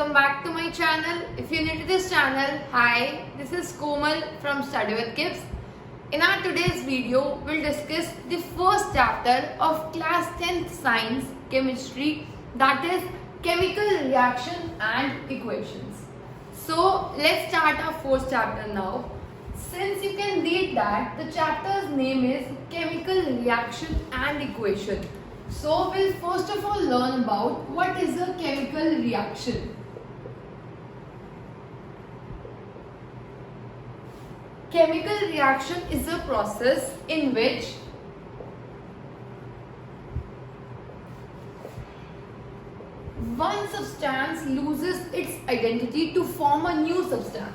welcome back to my channel. If you're new to this channel, hi, this is Komal from Study with Kids. In our today's video, we'll discuss the first chapter of class 10th science chemistry, that is chemical reaction and equations. So let's start our first chapter now. Since you can read that the chapter's name is chemical reaction and equation. So we'll first of all learn about what is a chemical reaction. Chemical reaction is a process in which one substance loses its identity to form a new substance.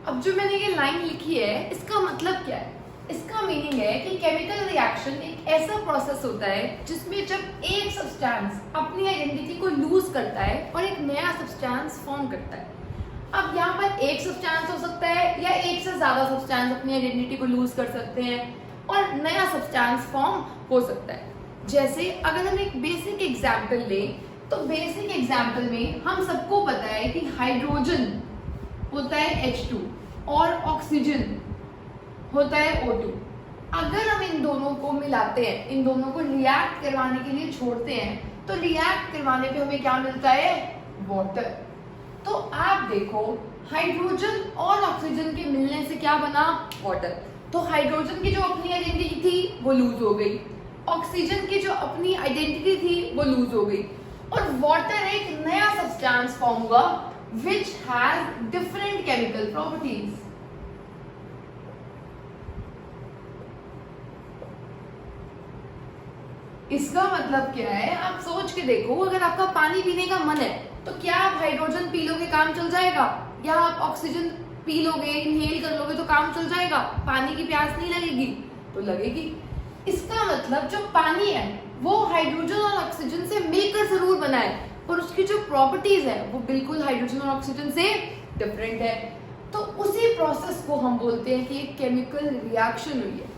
अब जो मैंने ये line लिखी है, इसका मतलब क्या है? इसका मीनिंग है कि केमिकल रिएक्शन एक ऐसा प्रोसेस होता है जिसमें जब एक सब्सटेंस अपनी आइडेंटिटी को लूज करता है और एक नया सब्सटेंस फॉर्म करता है। अब यहाँ पर एक सब्सटेंस हो सकता है या एक से ज्यादा सब्सटेंस अपनी आइडेंटिटी को लूज कर सकते हैं और नया सब्सटेंस फॉर्म हो सकता है। जैसे अगर हम एक बेसिक एग्जाम्पल लें, तो बेसिक एग्जाम्पल में हम सबको पता है कि हाइड्रोजन होता है H2 और ऑक्सीजन होता है O2। अगर हम इन दोनों को मिलाते हैं, इन दोनों को रिएक्ट करवाने के लिए छोड़ते हैं, तो रिएक्ट करवाने पे हमें क्या मिलता है? वाटर। तो आप देखो, हाइड्रोजन और ऑक्सीजन के मिलने से क्या बना? वाटर। तो हाइड्रोजन की जो अपनी आइडेंटिटी थी वो लूज हो गई, ऑक्सीजन की जो अपनी आइडेंटिटी थी वो लूज हो गई और वाटर एक नया सब्सटेंस फॉर्म हुआ which has different chemical properties. इसका मतलब क्या है? आप सोच के देखो, अगर आपका पानी पीने का मन है तो क्या आप हाइड्रोजन पी लोगे, काम चल जाएगा? या आप ऑक्सीजन पी लोगे, इनहेल कर लोगे तो काम चल जाएगा? पानी की प्यास नहीं लगेगी? तो लगेगी। इसका मतलब जो पानी है वो हाइड्रोजन और ऑक्सीजन से मिलकर जरूर बना है, और उसकी जो प्रॉपर्टीज है वो बिल्कुल हाइड्रोजन और ऑक्सीजन से डिफरेंट है। तो उसी प्रोसेस को हम बोलते हैं कि एक केमिकल रिएक्शन हुई है।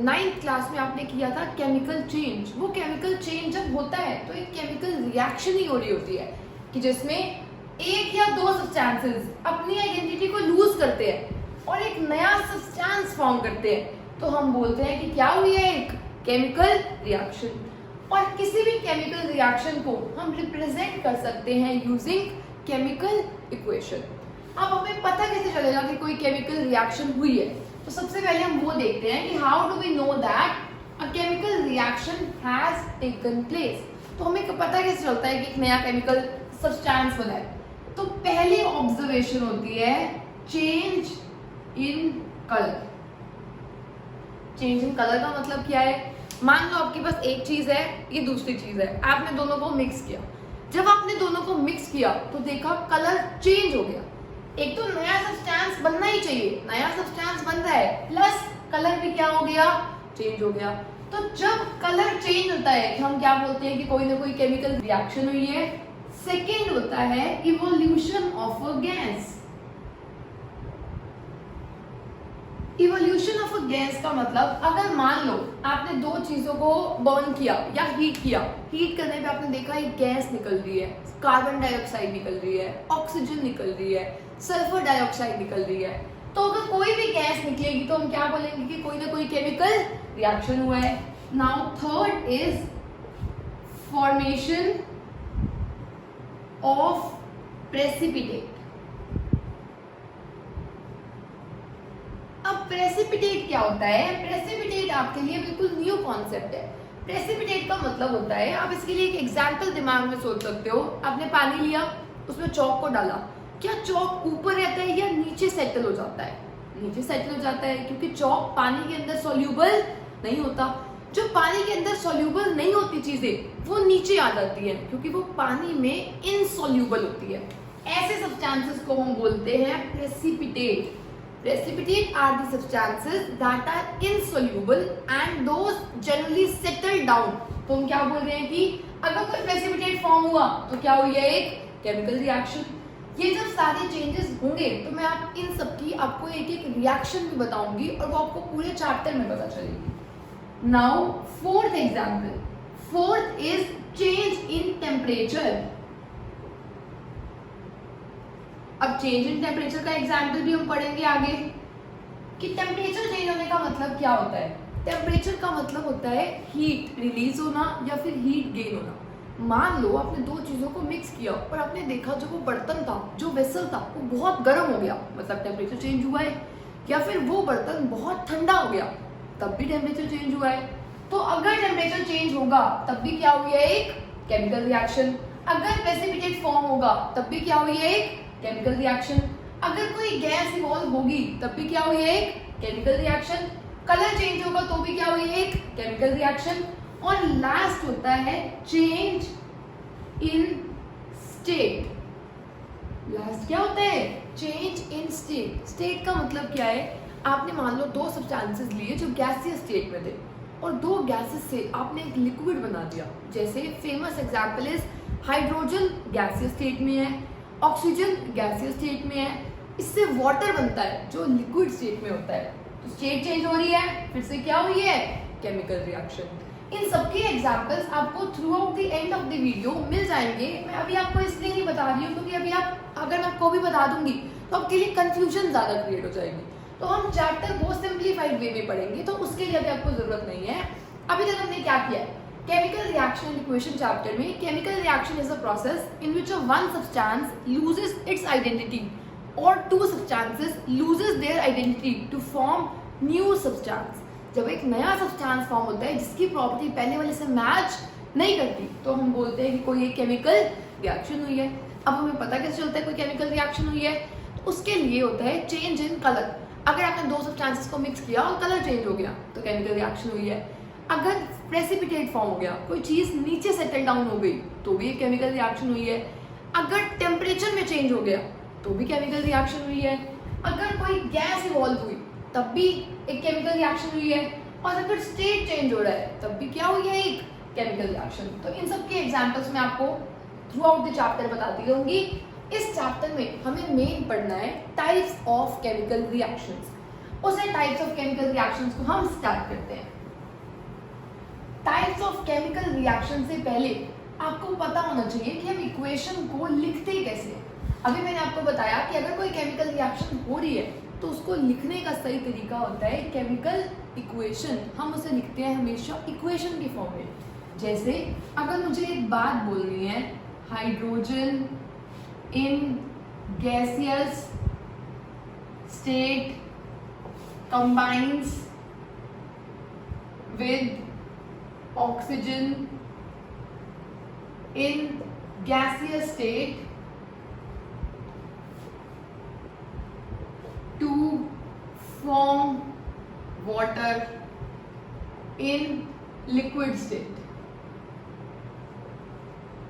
9th क्लास में आपने किया था केमिकल चेंज। वो केमिकल चेंज जब होता है तो एक केमिकल रिएक्शन ही हो रही होती है कि जिसमें एक या दो सब्सटेंसेस अपनी आइडेंटिटी को लूज करते हैं और एक नया सब्सटेंस फॉर्म करते हैं। तो हम बोलते हैं कि क्या हुई है? एक केमिकल रिएक्शन। और किसी भी केमिकल रिएक्शन को हम रिप्रेजेंट कर सकते हैं यूजिंग केमिकल इक्वेशन। अब हमें पता कैसे चलेगा कि कोई केमिकल रिएक्शन हुई है? तो सबसे पहले हम वो देखते हैं कि how do we know that a chemical reaction has taken place. तो हमें पता कैसे चलता है कि एक नया केमिकल सब्सटेंस बना है? तो पहली ऑब्जर्वेशन होती है change in colour. Change in colour का मतलब क्या है? मान लो आपके पास एक चीज है, ये दूसरी चीज है, आपने दोनों को मिक्स किया। जब आपने दोनों को मिक्स किया तो देखा कलर चेंज हो गया। एक तो नया सब्सटेंस बनना ही चाहिए, नया सब्सटेंस बन रहा है, प्लस कलर भी क्या हो गया? चेंज हो गया। तो जब कलर चेंज होता है हम क्या बोलते हैं कि कोई ना कोई केमिकल रिएक्शन हुई है। सेकेंड होता है evolution of a gas. Evolution of a gas का मतलब, अगर मान लो आपने दो चीजों को बर्न किया या हीट किया, हीट करने पे आपने देखा एक गैस निकल रही है, कार्बन डाइऑक्साइड निकल रही है, ऑक्सीजन निकल रही है, सल्फर डाइऑक्साइड निकल रही है। तो अगर कोई भी गैस निकलेगी तो हम क्या बोलेंगे कि कोई ना कोई केमिकल रिएक्शन हुआ है। Now third is formation of precipitate. अब प्रेसिपिटेट क्या होता है? प्रेसिपिटेट आपके लिए बिल्कुल न्यू कॉन्सेप्ट है। प्रेसिपिटेट का मतलब होता है, आप इसके लिए एक एग्जांपल दिमाग में सोच सकते हो। आपने पानी लिया, उसमें चॉक को डाला, क्या चॉक ऊपर रहता है या नीचे सेटल हो जाता है? नीचे सेटल हो जाता है, क्योंकि चॉक पानी के अंदर सोल्यूबल नहीं होता। जो पानी के अंदर सोल्यूबल नहीं होती चीजें वो नीचे आ जाती है क्योंकि वो पानी में इनसोल्यूबल होती है। ऐसे सब्सटेंसेस को हम बोलते हैं precipitate. Precipitate are the substances that are insoluble and those generally settle down. तो हम क्या बोल रहे हैं कि अगर कोई प्रेसिपिटेट फॉर्म हुआ तो क्या हुई है, एक केमिकल रिएक्शन। ये जब सारे चेंजेस होंगे तो मैं आप इन सब की आपको एक एक रिएक्शन भी बताऊंगी और वो आपको पूरे चैप्टर में पता चलेगी। Now fourth example, fourth is change in temperature. अब चेंज इन टेम्परेचर का एग्जाम्पल भी हम पढ़ेंगे आगे कि टेम्परेचर चेंज होने का मतलब क्या होता है। टेम्परेचर का मतलब होता है हीट रिलीज होना या फिर हीट गेन होना। मान लो आपने दो चीजों को मिक्स किया और आपने देखा जो वो बर्तन था, जो वेसल था, वो बहुत गर्म हो गया, मतलब टेम्परेचर चेंज हुआ है। या फिर वो बर्तन बहुत ठंडा हो गया, तब भी टेम्परेचर चेंज हुआ है। तो अगर टेम्परेचर चेंज होगा तब भी क्या हुई है, एक केमिकल रिएक्शन। अगर प्रेसिपिटेट फॉर्म होगा तब भी क्या हुई है, एक केमिकल रिएक्शन। अगर कोई गैस इवॉल्व होगी तब भी क्या हुई है, एक केमिकल रिएक्शन। कलर चेंज होगा तो भी क्या हुई है, एक केमिकल रिएक्शन। और लास्ट होता है चेंज इन स्टेट। लास्ट क्या होता है, चेंज इन स्टेट। स्टेट का मतलब क्या है, आपने मान लो दो सब्सटेंसेस लिए जो गैसियस स्टेट में थे और दो गैसेस से आपने एक लिक्विड बना दिया। जैसे famous example is hydrogen gaseous state में है, ऑक्सीजन गैसियस स्टेट में है, इससे वाटर बनता है जो लिक्विड स्टेट में होता है। तो स्टेट चेंज हो रही है, फिर से क्या हुई है, केमिकल रिएक्शन। इन सबके एग्जांपल्स आपको throughout the end of the video मिल जाएंगे। मैं अभी आपको इसलिए नहीं बता रही हूँ क्योंकि अभी आप अगर मैं आपको भी बता दूंगी तो आपके लिए कंफ्यूजन ज्यादा क्रिएट हो जाएगी। तो हम चैप्टर बहुत सिंप्लीफाइड वे में पढ़ेंगे, तो उसके लिए अभी आपको जरूरत नहीं है। अभी तक हमने क्या किया है, chemical reaction and equation chapter में chemical reaction is a process in which one substance loses its identity और two substances loses their identity to form new substance. जब एक नया सब्सटेंस फॉर्म होता है जिसकी प्रॉपर्टी पहले वाले से मैच नहीं करती तो हम बोलते हैं कि कोई एक केमिकल रिएक्शन हुई है। अब हमें पता कैसे चलता है कोई केमिकल रिएक्शन हुई है, तो उसके लिए होता है चेंज इन कलर। अगर आपने दो सब्सटेंसेस को मिक्स किया और कलर चेंज हो गया तो केमिकल रिएक्शन हुई है। अगर प्रेसिपिटेट फॉर्म हो गया, कोई चीज नीचे सेटल डाउन हो गई तो भी एक केमिकल रिएक्शन हुई है। अगर टेम्परेचर में चेंज हो गया तो भी केमिकल रिएक्शन हुई है। अगर कोई गैस इवॉल्व हुई तब भी एक केमिकल रिएक्शन हुई है। और अगर स्टेट चेंज हो रहा है तब भी क्या हुई है, एक केमिकल रिएक्शन। तो इन सब के एग्जांपल्स मैं आपको थ्रू आउट द चैप्टर बताती रहूंगी। इस चैप्टर में हमें मेन पढ़ना है टाइप्स ऑफ केमिकल रिएक्शंस। उसे टाइप्स ऑफ केमिकल रिएक्शंस को हम स्टार्ट करते हैं। टाइप्स ऑफ केमिकल रिएक्शन से पहले आपको पता होना चाहिए कि हम इक्वेशन को लिखते कैसे हैं। अभी मैंने आपको बताया कि अगर कोई केमिकल रिएक्शन हो रही है तो उसको लिखने का सही तरीका होता है केमिकल इक्वेशन। हम उसे लिखते हैं हमेशा इक्वेशन की फॉर्म में। जैसे अगर मुझे एक बात बोलनी है, hydrogen in gaseous state combines with oxygen in gaseous state to form water in liquid state।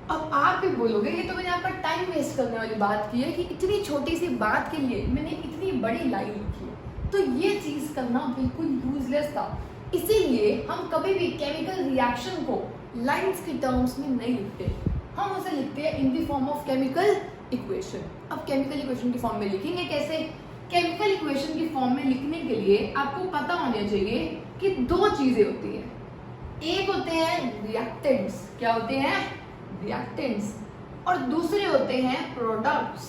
अब आप भी बोलोगे ये तो मैंने आपका टाइम वेस्ट करने वाली बात की है कि इतनी छोटी सी बात के लिए मैंने इतनी बड़ी लाइन लिखी है, तो ये चीज करना बिल्कुल यूजलेस था। इसीलिए हम कभी भी केमिकल रिएक्शन को लाइंस के टर्म्स में नहीं लिखते, हम उसे लिखते हैं in the form of chemical equation. अब केमिकल इक्वेशन की फॉर्म में लिखेंगे कैसे, केमिकल इक्वेशन की फॉर्म में लिखने के लिए आपको पता होना चाहिए कि दो चीजें होती हैं। एक होते हैं रिएक्टेंट्स, क्या होते हैं, रिएक्टेंट्स, और दूसरे होते हैं प्रोडक्ट्स।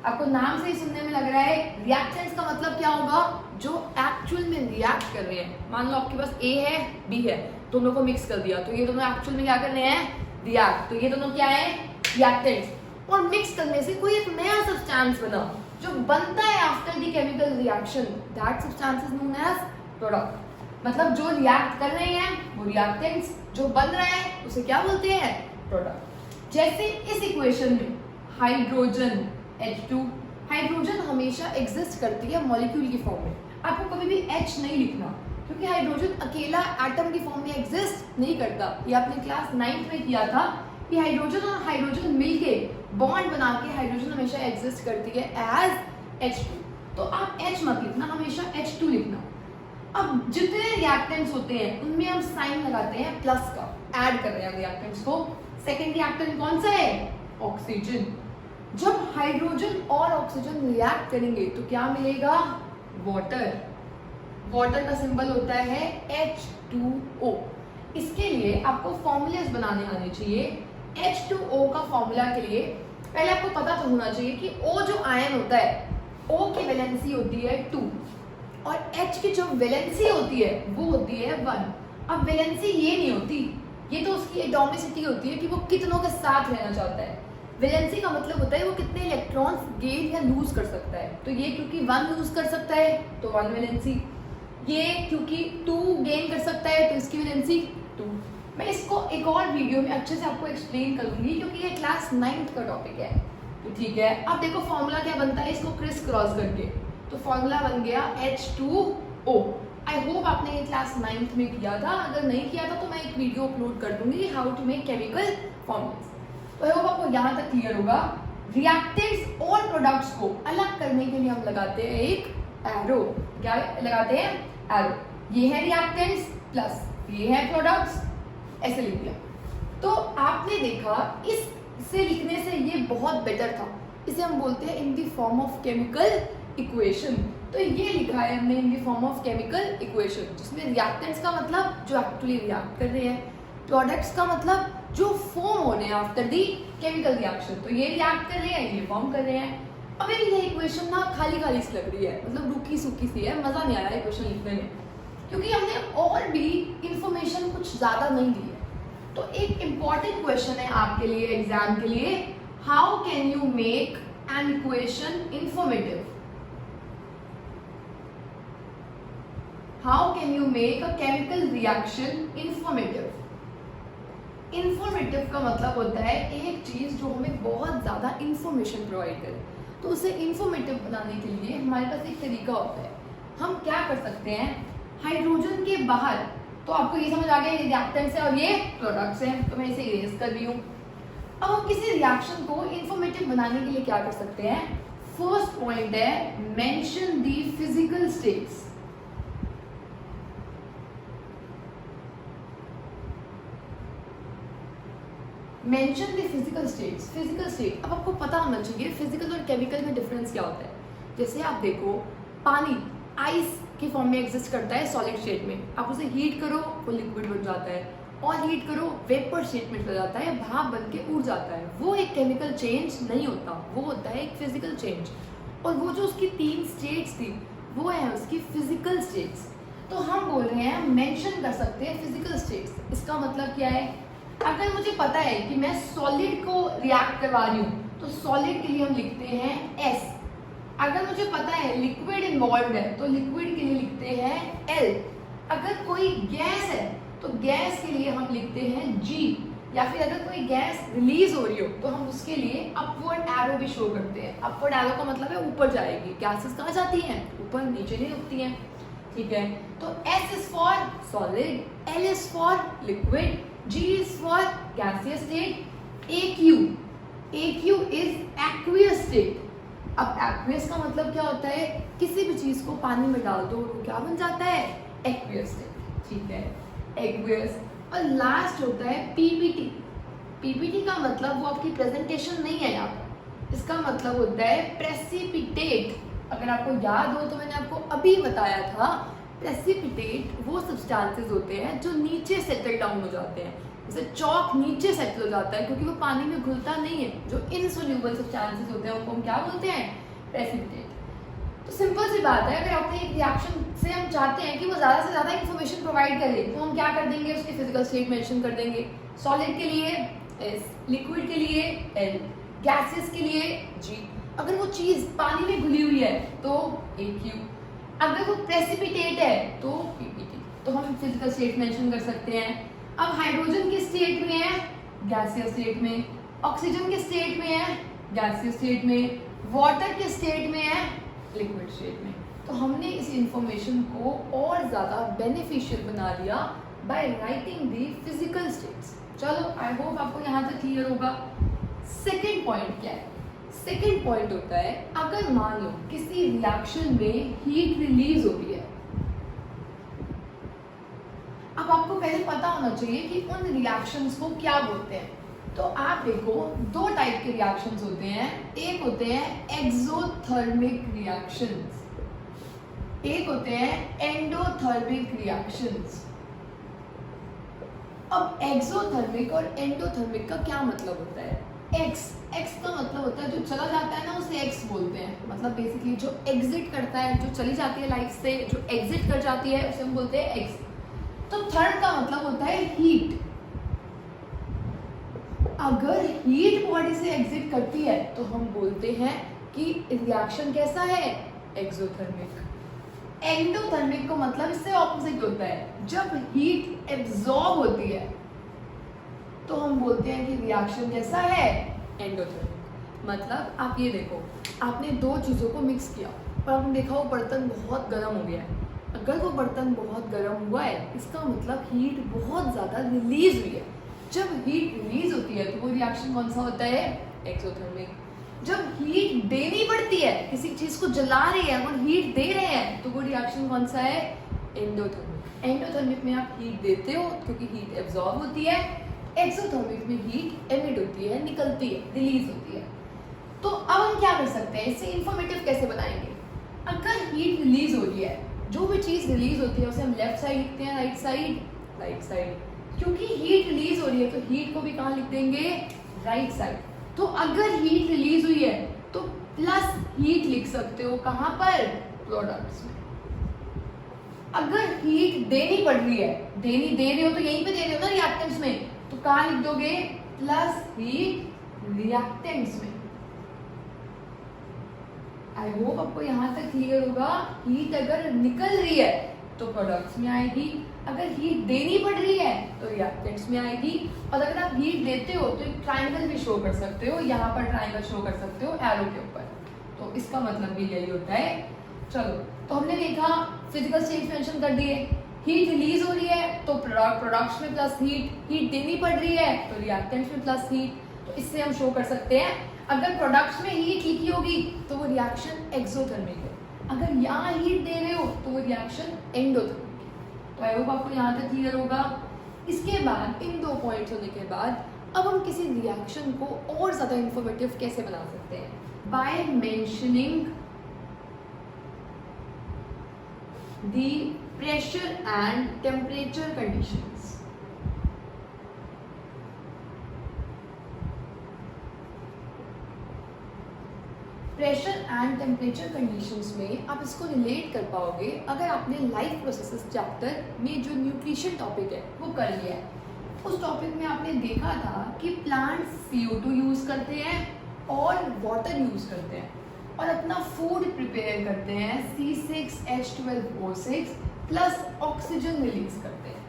आपको नाम से ही सुनने में लग रहा है रिएक्टेंट्स का मतलब क्या होगा, जो एक्चुअल में रिएक्ट कर रहे हैं। मान लो आपके पास ए है बी है, दोनों को मिक्स कर दिया तो ये दोनों एक्चुअल में क्या कर रहे हैं, रिएक्ट। तो ये दोनों क्या है, रिएक्टेंट्स। और मिक्स करने से कोई एक नया सब्सटेंस बना जो बनता है after the chemical reaction, that substance is known as product. मतलब जो रिएक्ट कर रहे हैं वो रिएक्टेंट्स, जो बन रहा है उसे क्या बोलते हैं, प्रोडक्ट। जैसे इस इक्वेशन में हाइड्रोजन H2, हाइड्रोजन हमेशा एग्जिस्ट करती है मॉलिक्यूल की फॉर्म में। आपको कभी भी H नहीं लिखना क्योंकि हाइड्रोजन अकेला एटम की फॉर्म में एग्जिस्ट नहीं करता। ये आपने क्लास 9th में किया था कि हाइड्रोजन और हाइड्रोजन मिलके बॉन्ड बना के हाइड्रोजन हमेशा एग्जिस्ट करती है एज H2। तो आप H मत लिखना, हमेशा H2 लिखना। अब जितने रिएक्टेंट्स होते हैं उनमें हम साइन लगाते हैं प्लस का, ऐड कर रहे हैं रिएक्टेंट्स को। सेकेंड रिएक्टेंट कौन सा है? ऑक्सीजन। जब हाइड्रोजन और ऑक्सीजन रिएक्ट करेंगे तो क्या मिलेगा? वाटर। वाटर का सिंबल होता है H2O। इसके लिए आपको फॉर्मूलेस बनाने आने चाहिए। H2O का फॉर्मूला के लिए पहले आपको पता तो होना चाहिए कि O जो आयन होता है, O की वैलेंसी होती है 2 और H की जो वैलेंसी होती है वो होती है 1। अब वैलेंसी ये नहीं होती, ये तो उसकी एटॉमिसिटी होती है कि वो कितनों के साथ रहना चाहता है। वैलेंसी का मतलब होता है वो कितने इलेक्ट्रॉन्स गेन या लूज कर सकता है। तो ये क्योंकि 1 लूज कर सकता है तो 1 वैलेंसी, ये क्योंकि 2 गेन कर सकता है तो इसकी वैलेंसी 2। मैं इसको एक और वीडियो में अच्छे से आपको एक्सप्लेन करूंगी क्योंकि ये क्लास 9th का टॉपिक है। तो ठीक है, अब देखो फॉर्मूला क्या बनता है इसको क्रिस क्रॉस करके, तो फॉर्मूला बन गया H2O। आई होप आपने ये क्लास 9th में किया था, अगर नहीं किया था तो मैं एक वीडियो अपलोड कर दूंगी how to make chemical formulas. तो आई होप आपको यहाँ तक क्लियर होगा। रिएक्टेंट्स और प्रोडक्ट्स को अलग करने के लिए हम लगाते हैं एक एरो। क्या लगाते हैं? एरो। ये है रिएक्टेंट्स प्लस ये है प्रोडक्ट्स, ऐसे लिख दिया। तो आपने देखा इससे लिखने से ये बहुत बेटर था। इसे हम बोलते हैं in the form of chemical equation. तो ये लिखा है हमने in the form of chemical equation, जिसमें रिएक्टेंट्स का मतलब जो एक्चुअली रिएक्ट कर रहे हैं, प्रोडक्ट्स का मतलब जो फॉर्म हो रहे हैं आफ्टर दी केमिकल रिएक्शन। तो ये रिएक्ट कर रहे हैं, ये फॉर्म कर रहे हैं। अब ये इक्वेशन ना खाली खाली सी लग रही है, मतलब रूखी सूखी सी है, मजा नहीं आ रहा है इक्वेशन लिखने में, क्योंकि हमने और भी इंफॉर्मेशन कुछ ज्यादा नहीं दी है। तो एक इंपॉर्टेंट क्वेश्चन है आपके लिए एग्जाम के लिए, how can you make an equation informative? How can you make a chemical reaction informative? Informative का मतलब होता है एक चीज जो हमें बहुत ज्यादा इंफॉर्मेशन प्रोवाइड करे। तो उसे इंफॉर्मेटिव बनाने के लिए हमारे पास एक तरीका होता है। हम क्या कर सकते हैं, हाइड्रोजन के बाहर, तो आपको ये समझ आ गया ये रिएक्टेंट्स है और ये प्रोडक्ट्स हैं, तो मैं इसे इरेज कर रही हूँ। अब हम किसी रिएक्शन को इंफॉर्मेटिव बनाने के लिए क्या कर सकते हैं? फर्स्ट पॉइंट है mention the physical states. Mention the physical states. Physical state, अब आपको पता होना चाहिए फिजिकल और केमिकल में डिफरेंस क्या होता है। जैसे आप देखो पानी आइस के फॉर्म में एग्जिस्ट करता है सॉलिड स्टेट में, आप उसे हीट करो वो लिक्विड बन जाता है, और हीट करो वेपर स्टेट में चला जाता है, भाप बन के उड़ जाता है। वो एक केमिकल चेंज नहीं होता, वो होता है एक फिजिकल चेंज। और वो जो उसकी 3 स्टेट्स थी वो है उसकी फिजिकल स्टेट्स। तो हम बोल रहे हैं मेंशन कर सकते हैं फिजिकल स्टेट्स। इसका मतलब क्या है, अगर मुझे पता है कि मैं सॉलिड को रिएक्ट करवा रही हूँ तो सॉलिड के लिए हम लिखते हैं S। अगर मुझे पता है लिक्विड इन्वॉल्व है तो लिक्विड के लिए लिखते हैं L। अगर कोई गैस है तो गैस के लिए हम लिखते हैं G, या फिर अगर कोई गैस रिलीज हो रही हो तो हम उसके लिए अपवर्ड एरो भी शो करते हैं। अपवर्ड एरो का मतलब है ऊपर जाएगी, गैसेस कहाँ जाती हैं? ऊपर, नीचे नहीं रुकती हैं। ठीक है, तो S is for solid, L is for liquid, G is for gaseous state, AQ is aqueous state। अब aqueous का मतलब क्या होता है, किसी भी चीज को पानी में डाल दो वो क्या बन जाता है? aqueous state। ठीक है, aqueous। और लास्ट होता है PPT। PPT का मतलब वो आपकी प्रेजेंटेशन नहीं है यहाँ पर, इसका मतलब होता है प्रेसिपिटेट। अगर आपको याद हो तो मैंने आपको अभी बताया था, प्रेसिपिटेट वो सब्सटेंसेस होते हैं जो नीचे सेटल डाउन हो जाते हैं। जैसे चौक नीचे सेटल हो जाता है क्योंकि वो पानी में घुलता नहीं है। जो इनसोल्यूबल सब्सटेंसेस होते हैं उनको हम क्या बोलते हैं? प्रेसिपिटेट। तो सिंपल सी बात है, अगर अपने एक रिएक्शन से हम चाहते हैं कि वो ज़्यादा से ज़्यादा इन्फॉर्मेशन प्रोवाइड करे तो हम क्या कर देंगे, उसकी फिजिकल स्टेट मेंशन कर देंगे। सॉलिड के लिए S, लिक्विड के लिए L, गैसेस के लिए G। अगर वो चीज़ पानी में घुली हुई है तो AQ, अगर वो प्रेसिपिटेट है तो PPT। तो हम फिजिकल स्टेट मेंशन कर सकते हैं। अब हाइड्रोजन के स्टेट में है गैसियस स्टेट में, ऑक्सीजन के स्टेट में है गैसियस स्टेट में, वाटर के स्टेट में है लिक्विड स्टेट में। तो हमने इस इंफॉर्मेशन को और ज़्यादा बेनिफिशियल बना दिया by writing the physical states. चलो आई होप आपको यहाँ तक क्लियर होगा। सेकेंड पॉइंट क्या है? सेकेंड पॉइंट होता है अगर मान लो किसी रिएक्शन में हीट रिलीज होती है। अब आपको पहले पता होना चाहिए कि उन रिएक्शंस को क्या बोलते हैं। तो आप देखो दो टाइप के रिएक्शंस होते हैं, एक होते हैं एक्सोथर्मिक रिएक्शंस, एक होते हैं एंडोथर्मिक रिएक्शंस। अब एक्सोथर्मिक और एंडोथर्मिक का क्या मतलब होता है? एक्स का मतलब होता है जो चला जाता है ना उसे एक्स बोलते हैं, मतलब बेसिकली जो एग्जिट करता है, जो चली जाती है लाइफ से, जो एग्जिट कर जाती है उसे हम बोलते हैं एक्स। तो थर्ड का मतलब होता है हीट। अगर हीट बॉडी से एग्जिट करती है तो हम बोलते हैं कि रिएक्शन कैसा है? एक्सोथर्मिक। एंडोथर्मिक का मतलब इससे ऑपोजिट होता है, जब हीट एब्जॉर्ब होती है तो हम बोलते हैं कि रिएक्शन कैसा है? एंडोथर्मिक। मतलब आप ये देखो, आपने दो चीज़ों को मिक्स किया और आपने देखा वो बर्तन बहुत गर्म हो गया है। अगर वो बर्तन बहुत गर्म हुआ है इसका मतलब हीट बहुत ज़्यादा रिलीज हुई है। जब हीट रिलीज होती है तो वो रिएक्शन कौन सा होता है? एक्सोथर्मिक। जब हीट देनी पड़ती है, किसी चीज़ को जला रही है और हीट दे रहे हैं तो वो रिएक्शन कौन सा है? एंडोथर्मिक। एंडोथर्मिक में आप हीट देते हो क्योंकि हीट एब्जॉर्ब होती है, एक्सोथर्मिक में हीट एमिट होती है, निकलती है, रिलीज होती है। तो अब हम क्या कर सकते हैं, इसे इंफॉर्मेटिव कैसे बनाएंगे? अगर हीट रिलीज हो रही है, जो भी चीज़ रिलीज होती है उसे हम लेफ्ट साइड लिखते हैं, राइट साइड? Right side. क्योंकि हीट रिलीज हो रही है तो हीट को भी कहाँ लिख देंगे? Right side. तो अगर हीट रिलीज हुई है तो प्लस हीट लिख सकते हो, कहाँ पर? प्रोडक्ट्स में। अगर हीट देनी पड़ रही है, दे रहे हो तो यहीं पे दे रहे हो ना रिएक्टेंट्स में, तो कहाँ लिख दोगे? प्लस हीट रिएक्टेंट्स में। आई होप आपको यहाँ तक क्लियर होगा। हीट अगर निकल रही है तो प्रोडक्ट्स में आएगी, अगर हीट देनी पड़ रही है तो रिएक्टेंट्स में आएगी। और अगर आप हीट देते हो तो एक ट्रायंगल भी शो कर सकते हो, यहाँ पर ट्रायंगल शो कर सकते हो एरो के ऊपर। तो इसका मतलब भी यही होता है। चलो, तो हमने देखा फिजिकल स्टेट्स मेंशन कर दिए। हीट रिलीज हो रही है तो प्रोडक्ट्स में प्लस हीट देनी पड़ रही है तो रिएक्टेंट्स में प्लस हीट। तो इससे हम शो कर सकते हैं अगर प्रोडक्ट्स में हीट लिखी होगी तो वो रिएक्शन एक्सोथर्मिक है, अगर यहाँ हीट दे रहे हो तो वो रिएक्शन एंडोथर्मिक है। तो आई होप आपको यहाँ तक क्लियर होगा। इसके बाद इन दो पॉइंट्स होने के बाद अब हम किसी रिएक्शन को और ज़्यादा इंफॉर्मेटिव कैसे बना सकते हैं? By mentioning the pressure and temperature conditions. Pressure and temperature conditions में आप इसको रिलेट कर पाओगे अगर आपने लाइफ प्रोसेसेस चैप्टर में जो न्यूट्रिशन टॉपिक है वो कर लिया है। उस टॉपिक में आपने देखा था कि प्लांट्स CO2 यूज़ करते हैं और वाटर यूज़ करते हैं और अपना फूड प्रिपेयर करते हैं, C6H12O6 प्लस ऑक्सीजन रिलीज करते हैं।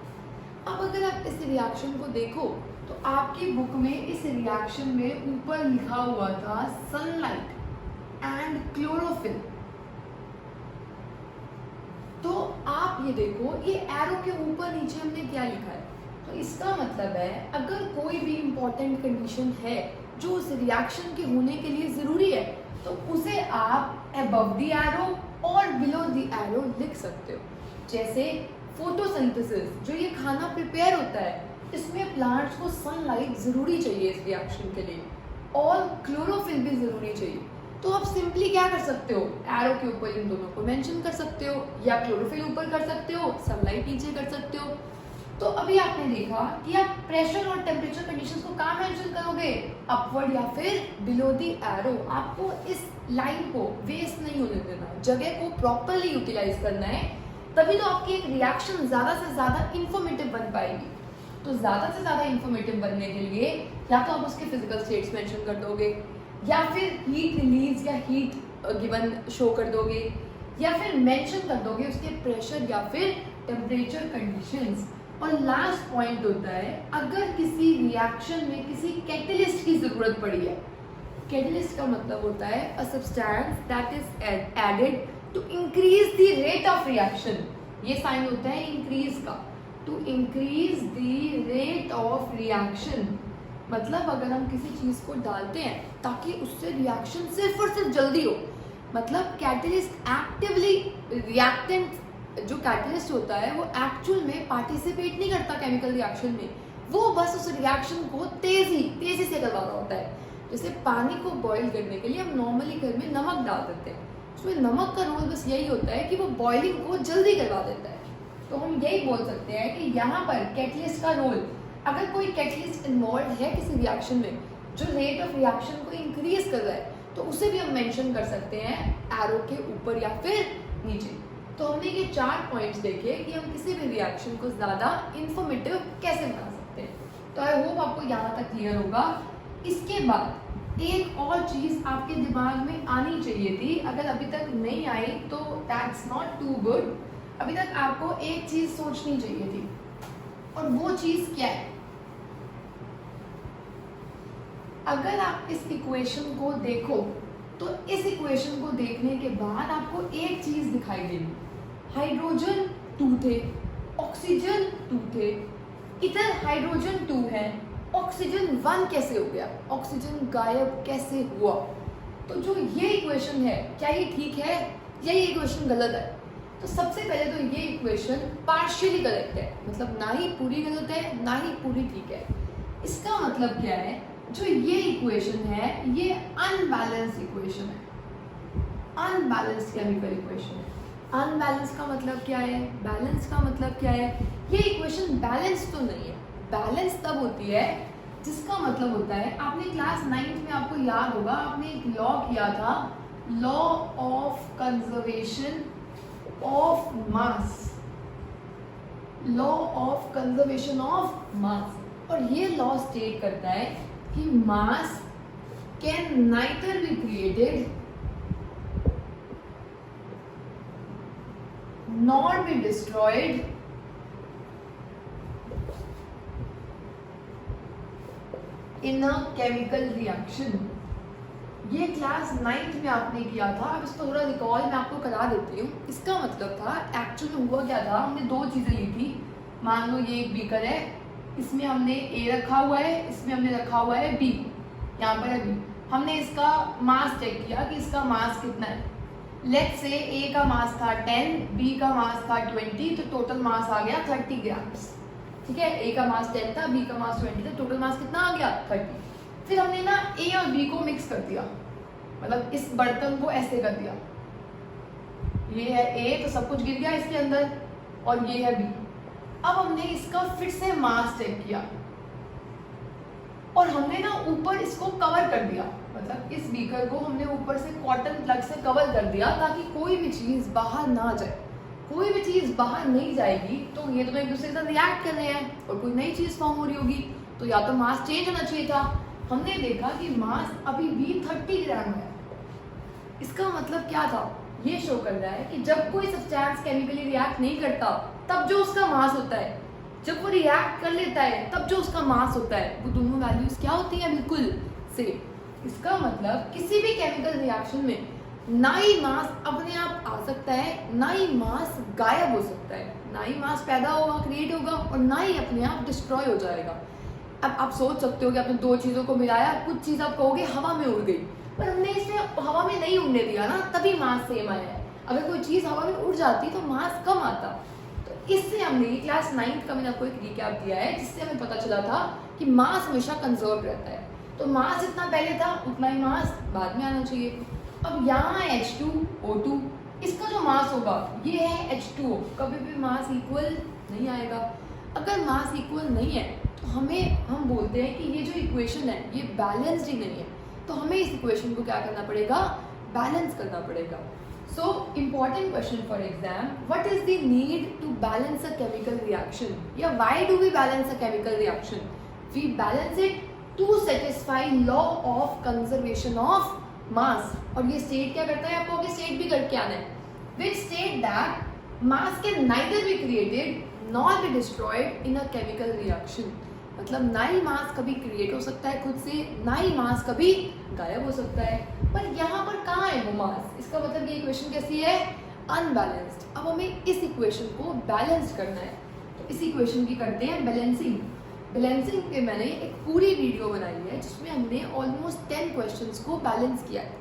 अब अगर आप इस रिएक्शन को देखो तो आपकी बुक में इस रिएक्शन में ऊपर लिखा हुआ था सनलाइट एंड क्लोरोफिल। तो आप ये देखो, ये एरो के ऊपर नीचे हमने क्या लिखा है? तो इसका मतलब है अगर कोई भी इंपॉर्टेंट कंडीशन है जो उस रिएक्शन के होने के लिए ज़रूरी है तो उसे आप अबव द एरो और बिलो द एरो लिख सकते हो। जैसे फोटोसिंथेसिस, जो ये खाना प्रिपेयर होता है, इसमें प्लांट्स को सनलाइट ज़रूरी चाहिए इस रिएक्शन के लिए और क्लोरोफिल भी ज़रूरी चाहिए। तो आप सिंपली क्या कर सकते हो, एरो के ऊपर इन दोनों को मेंशन कर सकते हो या क्लोरोफिल ऊपर कर सकते हो, सनलाइट नीचे कर सकते हो। तो अभी आपने देखा कि आप प्रेशर और टेम्परेचर कंडीशंस को कहाँ मेंशन करोगे? अपवर्ड या फिर बिलो द एरो। आपको इस लाइन को वेस्ट नहीं होने देना, जगह को प्रॉपरली यूटिलाइज करना है, तभी तो आपकी एक रिएक्शन ज़्यादा से ज़्यादा इंफॉर्मेटिव बन पाएगी। तो ज़्यादा से ज़्यादा इंफॉर्मेटिव बनने के लिए या तो आप उसके फिजिकल स्टेट्स मेंशन कर दोगे, या फिर हीट रिलीज या हीट गिवन शो कर दोगे, या फिर मेंशन कर दोगे उसके प्रेशर या फिर टेम्परेचर कंडीशंस। और लास्ट पॉइंट होता है अगर किसी रिएक्शन में किसी कैटलिस्ट की जरूरत पड़ी है। कैटलिस्ट का मतलब होता है a substance that is added to increase the rate of reaction. ये साइन होता है इंक्रीज का, to increase the rate of reaction. मतलब अगर हम किसी चीज़ को डालते हैं ताकि उससे रिएक्शन सिर्फ और सिर्फ जल्दी हो, मतलब कैटलिस्ट एक्टिवली रिएक्टेंट जो कैटलिस्ट होता है वो एक्चुअल में पार्टिसिपेट नहीं करता केमिकल रिएक्शन में, वो बस उस रिएक्शन को तेजी से करवा रहा होता है। जैसे पानी को बॉईल करने के लिए हम नॉर्मली घर में नमक डाल देते हैं, उसमें नमक का रोल बस यही होता है कि वो बॉइलिंग को जल्दी करवा देता है। तो हम यही बोल सकते हैं कि यहाँ पर कैटलिस्ट का रोल, अगर कोई कैटलिस्ट इन्वॉल्व है किसी रिएक्शन में जो रेट ऑफ रिएक्शन को इंक्रीज कर रहा है, तो उसे भी हम मेंशन कर सकते हैं एरो के ऊपर या फिर नीचे। तो हमने ये 4 पॉइंट्स देखे कि हम किसी भी रिएक्शन को ज़्यादा इंफॉर्मेटिव कैसे बना सकते हैं। तो आई होप आपको यहाँ तक क्लियर होगा। इसके बाद एक और चीज़ आपके दिमाग में आनी चाहिए थी, अगर अभी तक नहीं आई तो दैट्स नॉट टू गुड। अभी तक आपको एक चीज़ सोचनी चाहिए थी, और वो चीज़ क्या है? अगर आप इस इक्वेशन को देखो तो इस इक्वेशन को देखने के बाद आपको एक चीज दिखाई देगी, हाइड्रोजन 2 थे, ऑक्सीजन 2 थे, इधर हाइड्रोजन 2 है, ऑक्सीजन 1 कैसे हो गया, ऑक्सीजन गायब कैसे हुआ? तो जो ये इक्वेशन है, क्या ये ठीक है या ये इक्वेशन गलत है? तो सबसे पहले तो ये इक्वेशन पार्शियली करेक्ट है, मतलब ना ही पूरी गलत है ना ही पूरी ठीक है। इसका मतलब क्या है, जो ये इक्वेशन है ये अनबैलेंस्ड इक्वेशन है, अनबैलेंस्ड केमिकल इक्वेशन है। अनबैलेंस का मतलब क्या है, बैलेंस का मतलब क्या है? ये इक्वेशन बैलेंस तो नहीं है। बैलेंस तब होती है जिसका मतलब होता है, आपने क्लास 9th में आपको याद होगा आपने एक लॉ किया था, law of conservation of mass, law of conservation of mass. और ये लॉ स्टेट करता है कि मास can neither be created nor be destroyed in a chemical reaction. ये क्लास 9th में आपने किया था। अब इसको थोड़ा रिकॉल मैं आपको करा देती हूँ। इसका मतलब था, एक्चुअली में हुआ क्या था, हमने 2 चीज़ें ली थी। मान लो ये एक बीकर है, इसमें हमने A रखा हुआ है, इसमें हमने रखा हुआ है B, यहाँ पर है B। हमने इसका मास चेक किया कि इसका मास कितना है। लेट्स से A का मास था 10, B का मास था 20, तो टोटल मास आ गया 30 ग्राम्स। ठीक है, A का मास 10 था, B का मास 20 था, टोटल मास कितना आ गया 30। फिर हमने ना A और B को मिक्स कर दिया, मतलब इस बर्तन को ऐसे कर दिया, ये है A तो सब कुछ गिर गया इसके अंदर, और ये है B। अब हमने इसका फिर से मास चेक किया और हमने ना ऊपर इसको कवर कर दिया, मतलब इस बीकर को हमने ऊपर से कॉटन प्लग से कवर कर दिया ताकि कोई भी चीज़ बाहर ना जाए। कोई भी चीज़ बाहर नहीं जाएगी तो ये तो एक दूसरे के साथ रिएक्ट कर रहे हैं और कोई नई चीज़ फॉर्म हो रही होगी, तो या तो मास चेंज होना चाहिए था। हमने देखा कि मास अभी भी 30 ग्राम है। इसका मतलब क्या था, ये शो कर रहा है कि जब कोई सब्सटेंस केमिकली रिएक्ट नहीं करता तब जो उसका मास होता है, जब वो रिएक्ट कर लेता है तब जो उसका मास होता है, वो दोनों वैल्यूज क्या होती हैं, बिल्कुल सेम। इसका मतलब किसी भी केमिकल रिएक्शन में ना ही मास अपने आप आ सकता है, ना ही मास गायब हो सकता है, ना ही मास पैदा होगा, क्रिएट होगा, और ना ही अपने आप डिस्ट्रॉय हो जाएगा। अब आप सोच सकते हो कि आपने 2 चीज़ों को मिलाया, कुछ चीज़ आप कहोगे हवा में उड़ गई, पर हमने इसमें हवा में नहीं उड़ने दिया ना, तभी मास सेम आया है। अगर कोई चीज़ हवा में उड़ जाती तो मास कम आता। तो इससे हमने क्लास 9th का मैंने आपको एक रिकैप दिया है, जिससे हमें पता चला था कि मास हमेशा कंजर्व रहता है। तो मास जितना पहले था उतना ही मास बाद में आना चाहिए। अब यहाँ है H2O2, इसका जो मास होगा ये है H2O, कभी भी मास इक्वल नहीं आएगा। अगर मास इक्वल नहीं है तो हम बोलते हैं कि ये जो इक्वेशन है ये बैलेंस्ड ही नहीं है, तो हमें इस इक्वेशन को क्या करना पड़ेगा, बैलेंस करना पड़ेगा। So important question for exam, what is the need to balance a chemical reaction, या why do we balance a chemical reaction? We balance it to satisfy law of conservation of mass. और ये state क्या करता है, आपको आगे state भी करके आना है, which state that mass can neither be created nor be destroyed in a chemical reaction. मतलब ना ही मास कभी क्रिएट हो सकता है खुद से, ना ही मास कभी गायब हो सकता है। पर यहाँ पर कहाँ है वो मास? इसका मतलब ये इक्वेशन कैसी है, अनबैलेंस्ड। अब हमें इस इक्वेशन को बैलेंस करना है, तो इस इक्वेशन की करते हैं बैलेंसिंग। बैलेंसिंग पे मैंने एक पूरी वीडियो बनाई है जिसमें हमने ऑलमोस्ट 10 क्वेश्चंस को बैलेंस किया है।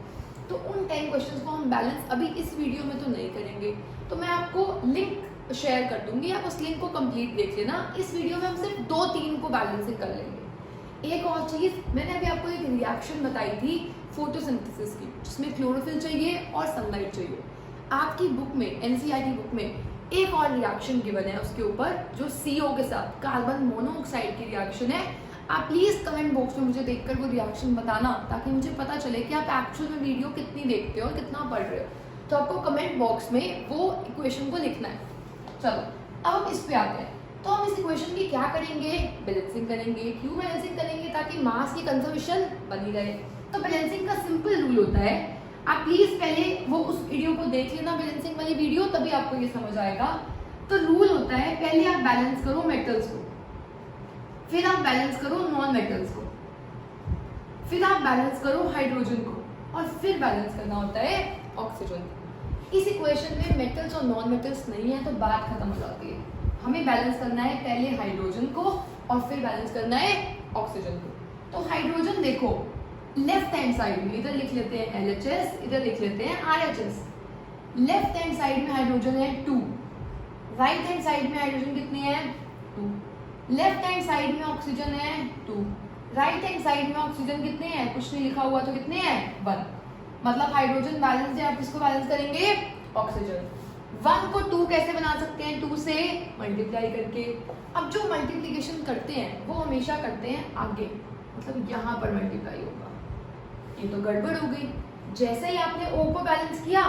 तो उन 10 क्वेश्चंस को हम बैलेंस अभी इस वीडियो में तो नहीं करेंगे, तो मैं आपको लिंक शेयर कर दूंगी, आप उस लिंक को कंप्लीट देख लेना। इस वीडियो में हम सिर्फ 2-3 को बैलेंसिंग कर लेंगे। एक और चीज़, मैंने अभी आपको एक रिएक्शन बताई थी फोटोसिंथेसिस की, जिसमें क्लोरोफिल चाहिए और सनलाइट चाहिए। आपकी बुक में, एनसीईआरटी बुक में एक और रिएक्शन गिवन है उसके ऊपर, जो CO के साथ कार्बन मोनोऑक्साइड की रिएक्शन है। आप प्लीज़ कमेंट बॉक्स में मुझे देखकर वो रिएक्शन बताना, ताकि मुझे पता चले कि आप एक्चुअल में वीडियो कितनी देखते हो और कितना पढ़ रहे हो। तो आपको कमेंट बॉक्स में वो इक्वेशन को लिखना है। चलो अब हम इस पे आते हैं। तो हम इस इक्वेशन की क्या करेंगे, बैलेंसिंग करेंगे। क्यों बैलेंसिंग करेंगे? ताकि मास की कंजर्वेशन बनी रहे। तो बैलेंसिंग का सिंपल रूल होता है, आप प्लीज पहले वो उस वीडियो को देख लेना, बैलेंसिंग वाली वीडियो, तभी आपको ये समझ आएगा। तो रूल होता है, पहले आप बैलेंस करो मेटल्स को, फिर आप बैलेंस करो नॉन मेटल्स को, फिर आप बैलेंस करो हाइड्रोजन को, और फिर बैलेंस करना होता है ऑक्सीजन को। इस इक्वेशन में मेटल्स और नॉन मेटल्स नहीं है तो बात खत्म हो जाती है। हमें बैलेंस करना है पहले हाइड्रोजन को और फिर बैलेंस करना है ऑक्सीजन को। तो हाइड्रोजन देखो, लेफ्ट हैंड साइड में इधर लिख लेते हैं LHS, इधर लिख लेते हैं RHS। लेफ्ट हैंड साइड में हाइड्रोजन है 2, राइट हैंड साइड में हाइड्रोजन कितने हैं 2, लेफ्ट हैंड साइड में ऑक्सीजन है 2, राइट हैंड साइड में ऑक्सीजन कितने हैं, कुछ नहीं लिखा हुआ तो कितने हैं 1। मतलब हाइड्रोजन बैलेंस है, आप किसको बैलेंस करेंगे, ऑक्सीजन। 1 को 2 कैसे बना सकते हैं, 2 से मल्टीप्लाई करके। अब जो मल्टीप्लिकेशन करते हैं वो हमेशा करते हैं आगे, मतलब यहाँ पर मल्टीप्लाई होगा। ये तो गड़बड़ हो गई। जैसे ही आपने O को बैलेंस किया,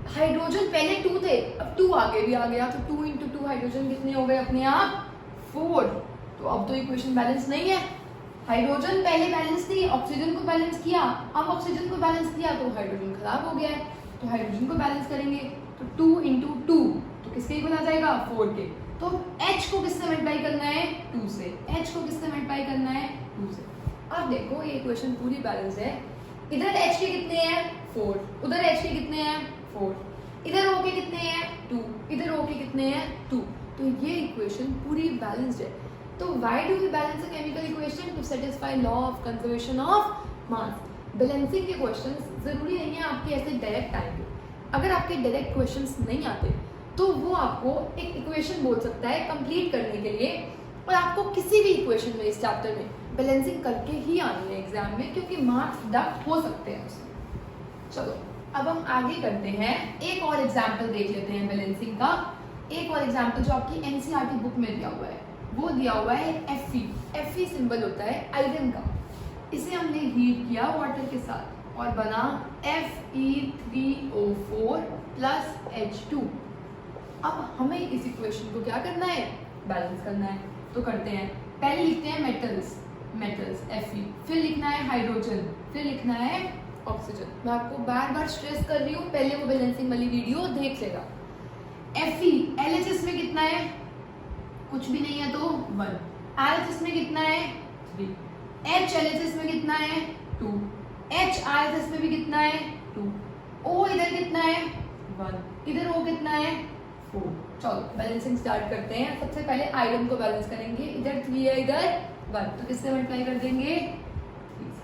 हाइड्रोजन पहले 2 थे, अब 2 आगे भी आ गया, तो 2 × 2 हाइड्रोजन कितने हो गए अपने आप 4। तो अब तो इक्वेशन बैलेंस नहीं है। हाइड्रोजन पहले बैलेंस थी, ऑक्सीजन को बैलेंस किया, अब ऑक्सीजन को बैलेंस किया तो हाइड्रोजन खराब हो गया है, तो हाइड्रोजन को बैलेंस करेंगे। तो 2 × 2 तो किसके इक्वल आ जाएगा 4 के। तो H को किससे मल्टीप्लाई करना है 2 से, H को किससे मल्टीप्लाई करना है 2 से। अब देखो ये इक्वेशन पूरी बैलेंस है। इधर H के कितने हैं 4, उधर H के कितने हैं 4, इधर O के कितने हैं 2, इधर O के कितने हैं 2। तो ये इक्वेशन पूरी बैलेंस्ड है। तो why do we balance a chemical equation? To satisfy law of conservation of mass. Balancing के क्वेश्चंस जरूरी नहीं है आपके ऐसे डायरेक्ट आएंगे। अगर आपके डायरेक्ट क्वेश्चंस नहीं आते तो वो आपको एक इक्वेशन बोल सकता है कंप्लीट करने के लिए, और आपको किसी भी इक्वेशन में इस चैप्टर में बैलेंसिंग करके ही आनी है एग्जाम में, क्योंकि मार्क्स डिडक्ट हो सकते हैं उसमें। चलो अब हम आगे करते हैं, एक और एग्जाम्पल देख लेते हैं बैलेंसिंग का। एक और एग्जाम्पल जो आपकी एनसीईआरटी बुक में दिया हुआ है, वो दिया हुआ है Fe सिंबल होता है आयरन का। इसे हमने हीट किया वाटर के साथ और बना Fe3O4 + H2। अब हमें इस इक्वेशन को क्या करना है, बैलेंस करना है। तो करते हैं, पहले लिखते हैं मेटल्स Fe, फिर लिखना है हाइड्रोजन, फिर लिखना है ऑक्सीजन। मैं आपको बार बार स्ट्रेस कर रही हूँ, पहले वो बैलेंसिंग वाली वीडियो देख लेगा। Fe LHS में कितना है, कुछ भी नहीं है तो 1, RHS में कितना है 3, H LHS में कितना है 2, H RHS में भी कितना है 2, O इधर कितना है 1, इधर O कितना है 4। चलो बैलेंसिंग स्टार्ट करते हैं। सबसे पहले आयरन को बैलेंस करेंगे, इधर 3 है इधर 1, तो किससे मल्टीप्लाई कर देंगे 3 से।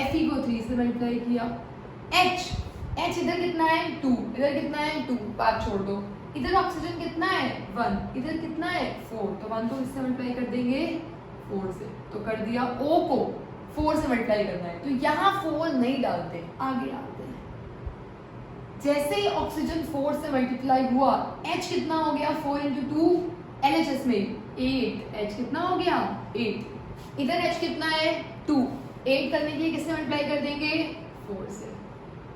Fe को 3 से मल्टीप्लाई किया। H इधर कितना है 2, इधर कितना है 2, बात छोड़ दो। इधर ऑक्सीजन कितना है 1, इधर कितना है 4, तो 1 को किससे मल्टीप्लाई कर देंगे 4 से। तो कर दिया। O को 4 से मल्टीप्लाई करना है, तो यहाँ 4 नहीं डालते, आगे डालते हैं। जैसे ही ऑक्सीजन 4 से मल्टीप्लाई हुआ, H कितना हो गया 4 × 2, LHS में 8, H कितना हो गया 8, इधर H कितना है 2, 8 करने के लिए किससे मल्टीप्लाई कर देंगे 4 से।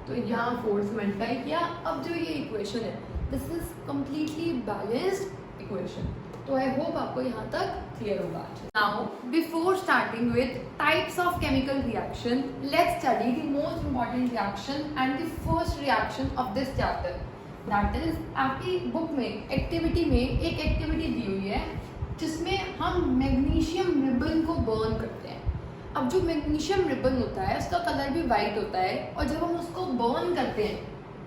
तो यहाँ 4 से मल्टीप्लाई किया। अब जो ये इक्वेशन है, this is completely balanced equation. तो आई होप आपको यहाँ तक क्लियर होगा। Now before starting with types of chemical reaction, let's study the most important reaction and the first reaction of this chapter. That is, आपकी book में activity में एक activity दी हुई है जिसमें हम मैग्नीशियम रिबन को बर्न करते हैं। अब जो मैग्नीशियम रिबन होता है उसका कलर भी वाइट होता है, और जब हम उसको बर्न करते हैं,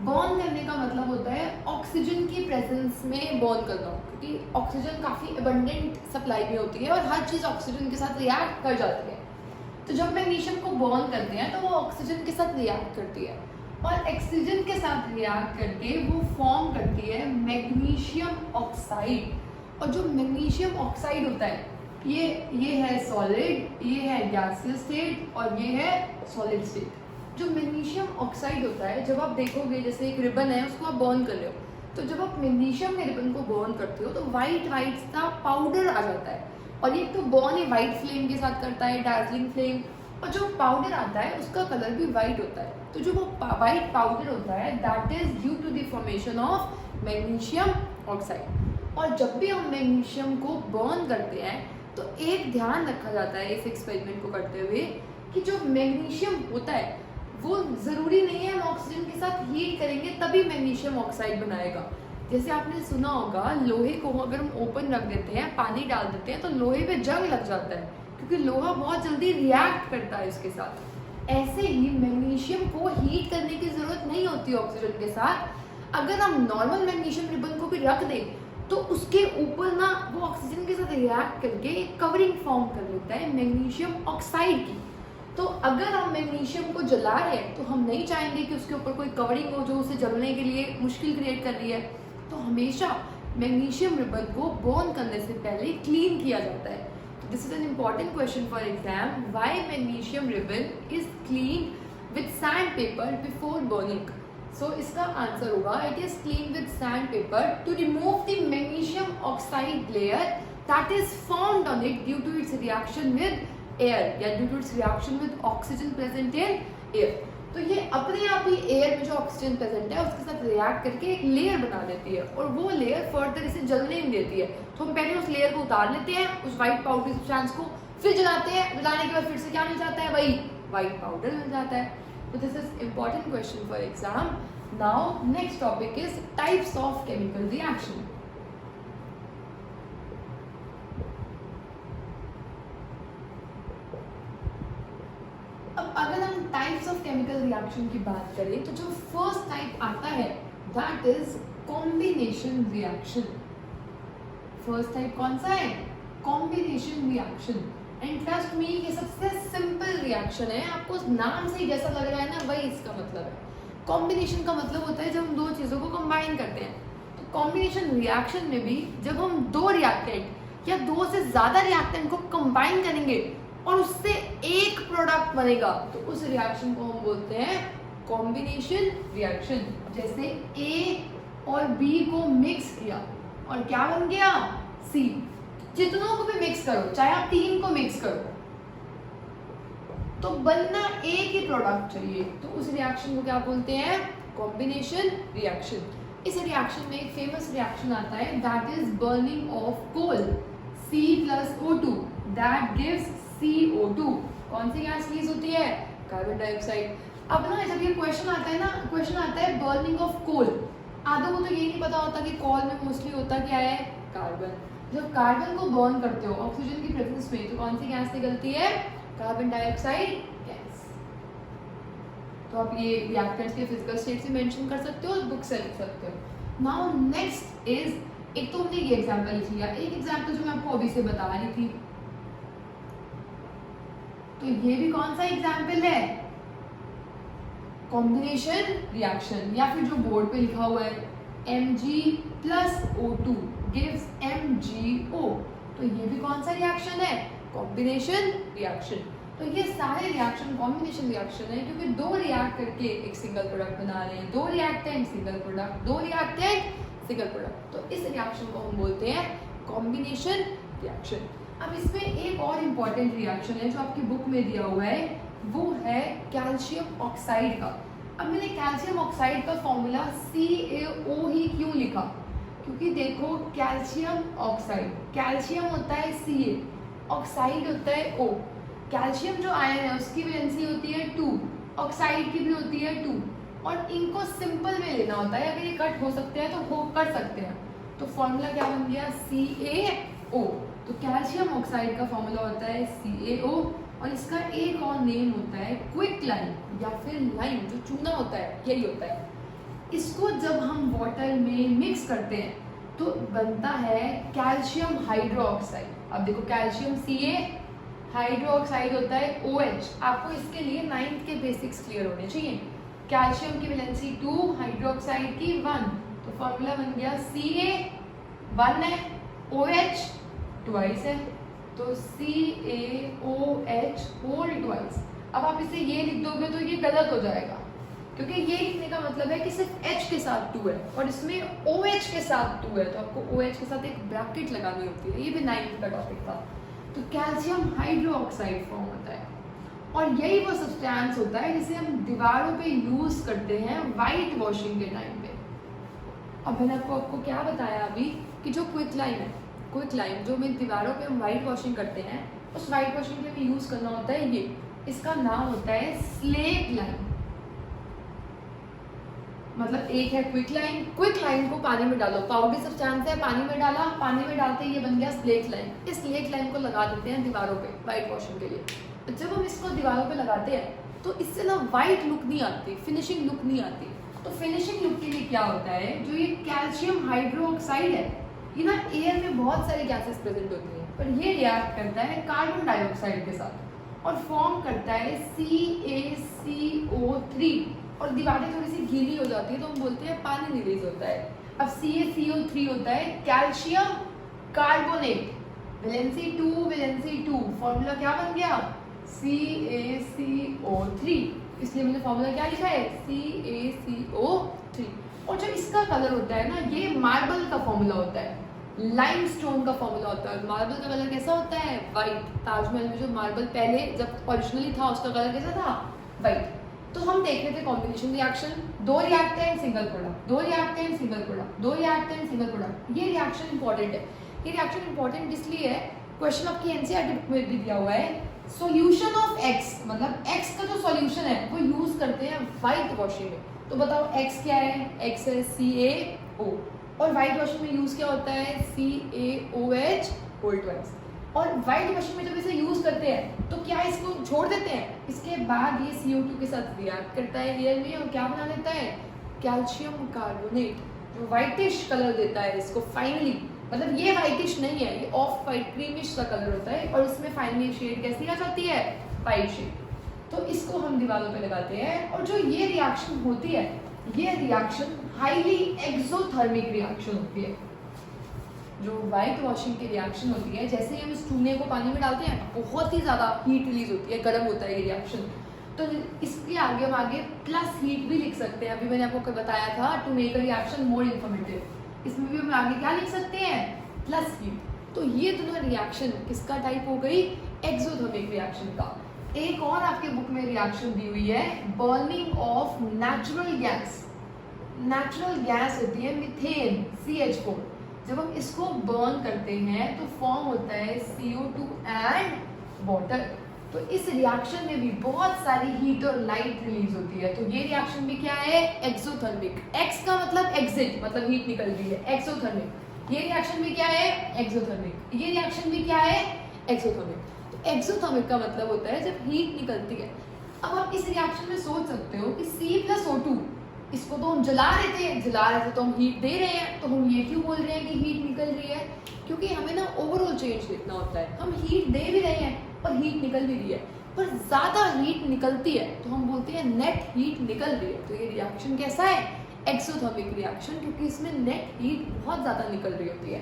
बर्न करने का मतलब होता है ऑक्सीजन की प्रेजेंस में बर्न करना, क्योंकि क्योंकि ऑक्सीजन काफ़ी अबंडेंट सप्लाई में होती है और हर चीज़ ऑक्सीजन के साथ रिएक्ट कर जाती है। तो जब मैग्नीशियम को बर्न करते हैं तो वो ऑक्सीजन के साथ रिएक्ट करती है और ऑक्सीजन के साथ रिएक्ट करके वो फॉर्म करती है मैग्नीशियम ऑक्साइड। और जो मैग्नीशियम ऑक्साइड होता है ये है सॉलिड, ये है गैसियस स्टेट और ये है सॉलिड स्टेट। जो मैग्नीशियम ऑक्साइड होता है, जब आप देखोगे जैसे एक रिबन है उसको आप बर्न कर रहे हो, तो जब आप मैग्नीशियम के रिबन को बर्न करते हो तो वाइट सा पाउडर आ जाता है और ये तो बर्न ही वाइट फ्लेम के साथ करता है, डार्जिलिंग फ्लेम, और जो पाउडर आता है उसका कलर भी वाइट होता है। तो जो वो वाइट पाउडर होता है that is due to the formation of magnesium oxide. और जब भी हम मैग्नीशियम को बर्न करते हैं तो एक ध्यान रखा जाता है इस एक्सपेरिमेंट को करते हुए कि जो मैग्नीशियम होता है वो ज़रूरी नहीं है हम ऑक्सीजन के साथ हीट करेंगे तभी मैग्नीशियम ऑक्साइड बनाएगा। जैसे आपने सुना होगा लोहे को अगर हम ओपन रख देते हैं, पानी डाल देते हैं तो लोहे पे जंग लग जाता है क्योंकि लोहा बहुत जल्दी रिएक्ट करता है इसके साथ। ऐसे ही मैग्नीशियम को हीट करने की ज़रूरत नहीं होती ऑक्सीजन के साथ। अगर हम नॉर्मल मैग्नीशियम रिबन को भी रख दें तो उसके ऊपर ना वो ऑक्सीजन के साथ रिएक्ट करके एक कवरिंग फॉर्म कर लेता है मैग्नीशियम ऑक्साइड की। तो अगर हम मैग्नीशियम को जला रहे हैं तो हम नहीं चाहेंगे कि उसके ऊपर कोई कवरिंग हो जो उसे जलने के लिए मुश्किल क्रिएट कर रही है। तो हमेशा मैग्नीशियम रिबन को बर्न करने से पहले क्लीन किया जाता है। This is an important question for exam, why magnesium ribbon is clean with sand paper before burning. So इसका आंसर होगा it is clean with sand paper to remove the magnesium oxide layer that is formed on it due to its reaction with air या due to its reaction with oxygen present in air. तो ये अपने आप ही air में जो oxygen present है उसके साथ रिएक्ट करके एक लेयर बना देती है और वो लेयर फर्दर इसे जलने नहीं देती है। तो हम पहले उस लेयर को उतार लेते हैं, उस व्हाइट पाउडर सब्सटेंस को, फिर जलाते हैं। जलाने के बाद फिर से क्या मिल जाता है, वही व्हाइट पाउडर मिल जाता है। So this is important question for exam. Now next topic is types of chemical reaction. अब अगर हम types of chemical reaction की बात करें तो जो first type आता है that is combination reaction. First type कौन सा है? Combination reaction. And trust me ये सबसे सिंपल रिएक्शन है, आपको नाम से ही जैसा लग रहा है ना वही इसका मतलब है। कॉम्बिनेशन का मतलब होता है जब हम दो चीज़ों को कंबाइन करते हैं। तो कॉम्बिनेशन रिएक्शन में भी जब हम दो रिएक्टेंट या दो से ज़्यादा रिएक्टेंट को कंबाइन करेंगे और उससे एक प्रोडक्ट बनेगा तो उस रिएक्शन को हम बोलते हैं कॉम्बिनेशन रिएक्शन। जैसे ए और बी को मिक्स किया और क्या बन गया, सी। जितनों को भी मिक्स करो, चाहे आप 3 को मिक्स करो, तो बनना एक ही प्रोडक्ट चाहिए, तो उस रिएक्शन को क्या बोलते हैं, कॉम्बिनेशन रिएक्शन। इस रिएक्शन में एक फेमस रिएक्शन आता है that is burning of coal, C+O2 that gives CO2। कौन सी गैस रिलीज होती है, कार्बन डाइऑक्साइड। अब ना जब ये क्वेश्चन आता है बर्निंग ऑफ कोल, आधों को तो ये नहीं पता होता कि कोल में मोस्टली होता क्या है, कार्बन। जब कार्बन को बर्न करते हो ऑक्सीजन की प्रेजेंस में तो कौन सी गैस निकलती है, कार्बन डाइऑक्साइड गैस। तो आप ये रिएक्टेंट्स के फिजिकल स्टेट से मेंशन कर सकते हो, बुक से लिख सकते हो। नाउ नेक्स्ट इज, एक तो हमने ये एग्जांपल लिख लिया, एक एग्जांपल जो मैं आपको अभी से बता रही थी, तो ये भी कौन सा एग्जांपल है, कॉम्बिनेशन रिएक्शन। या फिर जो बोर्ड पे लिखा हुआ है Mg+O2 gives MgO, तो ये भी कौन सा रिएक्शन है, कॉम्बिनेशन रिएक्शन। तो ये सारे रिएक्शन कॉम्बिनेशन रिएक्शन है क्योंकि दो रिएक्ट करके एक सिंगल प्रोडक्ट बना रहे हैं, दो रिएक्टेंट सिंगल प्रोडक्ट, दो रिएक्टेंट सिंगल प्रोडक्ट। तो इस रिएक्शन को हम बोलते हैं कॉम्बिनेशन रिएक्शन। अब इसमें एक और इम्पॉर्टेंट रिएक्शन है जो आपकी बुक में दिया हुआ है, वो है कैल्शियम ऑक्साइड का। अब मैंने कैल्शियम ऑक्साइड का फॉर्मूला CaO ही क्यों लिखा, क्योंकि देखो कैल्शियम ऑक्साइड, कैल्शियम होता है Ca, ऑक्साइड होता है O। कैल्शियम जो आयन है उसकी वैलेंसी होती है 2, ऑक्साइड की भी होती है 2, और इनको सिंपल में लेना होता है, अगर ये कट हो सकते हैं तो हो कर सकते हैं। तो फॉर्मूला क्या बन गया, CaO। तो कैल्शियम ऑक्साइड का फॉर्मूला होता है CaO, और इसका एक और नेम होता है क्विक लाइम या फिर लाइम, जो चूना होता है यही होता है। इसको जब हम वाटर में मिक्स करते हैं तो बनता है कैल्शियम हाइड्रोक्साइड। अब देखो कैल्शियम Ca, हाइड्रोक्साइड होता है OH। आपको इसके लिए 9th के बेसिक्स क्लियर होने चाहिए। कैल्शियम की वैलेंसी 2, हाइड्रोक्साइड की 1, तो फॉर्मूला बन गया Ca 1 है, OH ट्वाइस है, तो CaOH होल ट्वाइस। अब आप इसे ये लिख दोगे तो ये गलत हो जाएगा, क्योंकि ये लिखने का मतलब है कि सिर्फ H के साथ 2 है और इसमें OH के साथ 2 है, तो आपको OH के साथ एक ब्रैकेट लगानी होती है। ये भी 9th का टॉपिक था। तो कैल्शियम हाइड्रोक्साइड फॉर्म होता है और यही वो सब्सटेंस होता है जिसे हम दीवारों पे यूज करते हैं वाइट वॉशिंग के टाइम पे। अब मैंने आपको क्या बताया अभी कि जो क्विक लाइम है, क्विक लाइम जो में दीवारों पे हम वाइट वॉशिंग करते हैं, उस वाइट वॉशिंग के लिए यूज करना होता है ये, इसका नाम होता है स्लेट लाइम। मतलब एक है क्विक लाइम, क्विक लाइम को पानी में डालो, पाउडर सब्सटेंस है, पानी में डाला, पानी में डालते ये बन गया स्लेट लाइम। इस स्लेट लाइम को लगा देते हैं दीवारों पे वाइट वॉशिंग के लिए। जब हम इसको दीवारों पे लगाते हैं तो इससे ना वाइट लुक नहीं आती, फिनिशिंग लुक नहीं आती। तो फिनिशिंग लुक के लिए क्या होता है, जो ये कैल्शियम हाइड्रोक्साइड है, ये ना एयर में बहुत सारी गैसेस प्रेजेंट होती हैं, पर ये रिएक्ट करता है कार्बन डाइऑक्साइड के साथ और फॉर्म करता है CaCO3 और दीवारें थोड़ी सी गीली हो जाती है तो हम बोलते हैं पानी रिलीज होता है। अब CaCO3 होता है कैल्शियम कार्बोनेट, वैलेंसी 2, फॉर्मूला क्या बन गया CaCO3, इसलिए मैंने फॉर्मूला क्या लिखा है CaCO3। और जो इसका कलर होता है ना, ये मार्बल का फॉर्मूला होता है, लाइमस्टोन का फॉर्मूला होता है। मार्बल का कलर कैसा होता है, वाइट। ताजमहल में जो मार्बल पहले जब ओरिजिनली था उसका कलर कैसा था, वाइट। तो हम देख रहे थे combination reaction, 2 reactant single product, 2 reactant single product, 2 reactant single product. ये रिएक्शन इंपॉर्टेंट है। ये रिएक्शन इंपॉर्टेंट इसलिए है, क्वेश्चन आपकी एनसीईआरटी बुक में भी दिया हुआ है, सॉल्यूशन ऑफ X, मतलब X का जो सॉल्यूशन है वो यूज करते हैं व्हाइट वॉशिंग में। तो बताओ X क्या है, X है CaO और व्हाइट वॉशिंग में यूज क्या होता है CaOH होल ट्वाइस। और व्हाइट वॉशिंग में जब इसे यूज करते हैं तो क्या इसको छोड़ देते हैं, इसके बाद ये CO2 के साथ रिएक्ट करता है एयर में और क्या बना देता है कैल्शियम कार्बोनेट, जो व्हाइटिश कलर देता है इसको फाइनली। मतलब ये व्हाइटिश नहीं है, ये ऑफ वाइट क्रीमिश सा कलर होता है और इसमें फाइनली शेड कैसी आ जाती है, वाइट शेड। तो इसको हम दीवारों पे लगाते हैं और जो ये रिएक्शन होती है, ये रिएक्शन हाईली एक्सोथर्मिक रिएक्शन होती है। जो वाइट वॉशिंग की रिएक्शन होती है, जैसे ही हम इस चूने को पानी में डालते हैं बहुत ही ज़्यादा हीट रिलीज होती है, गर्म होता है ये रिएक्शन। तो इसके आगे हम आगे प्लस हीट भी लिख सकते हैं। अभी मैंने आपको बताया था to make a reaction more informative, इसमें भी हम आगे क्या लिख सकते हैं, प्लस हीट। तो ये दोनों रिएक्शन किसका टाइप हो गई, एक्सोथर्मिक रिएक्शन का। एक और आपके बुक में रिएक्शन दी हुई है, burning of natural gas. Natural gas होती है मीथेन CH4। जब हम इसको बर्न करते हैं तो फॉर्म होता है CO2 एंड वाटर। तो इस रिएक्शन में भी बहुत सारी हीट और लाइट रिलीज होती है। तो ये रिएक्शन भी क्या है, एक्सोथर्मिक। एक्स का मतलब एग्जिट, मतलब हीट निकल रही है, एक्सोथर्मिक। ये रिएक्शन भी क्या है, एक्सोथर्मिक। ये रिएक्शन भी क्या है, एक्सोथर्मिक। तो एक्सोथर्मिक का मतलब होता है जब हीट निकलती है। अब आप इस रिएक्शन में सोच सकते हो कि C+O2, इसको तो हम जला रहे थे तो हम हीट दे रहे हैं, तो हम ये क्यों बोल रहे हैं कि हीट निकल रही है, क्योंकि हमें ना ओवरऑल चेंज देखना होता है। हम हीट दे भी रहे हैं और हीट निकल भी रही है, पर ज़्यादा हीट निकलती है तो हम बोलते हैं नेट हीट निकल रही है। तो ये रिएक्शन कैसा है, एक्सोथर्मिक रिएक्शन, क्योंकि इसमें नेट हीट बहुत ज़्यादा निकल रही होती है।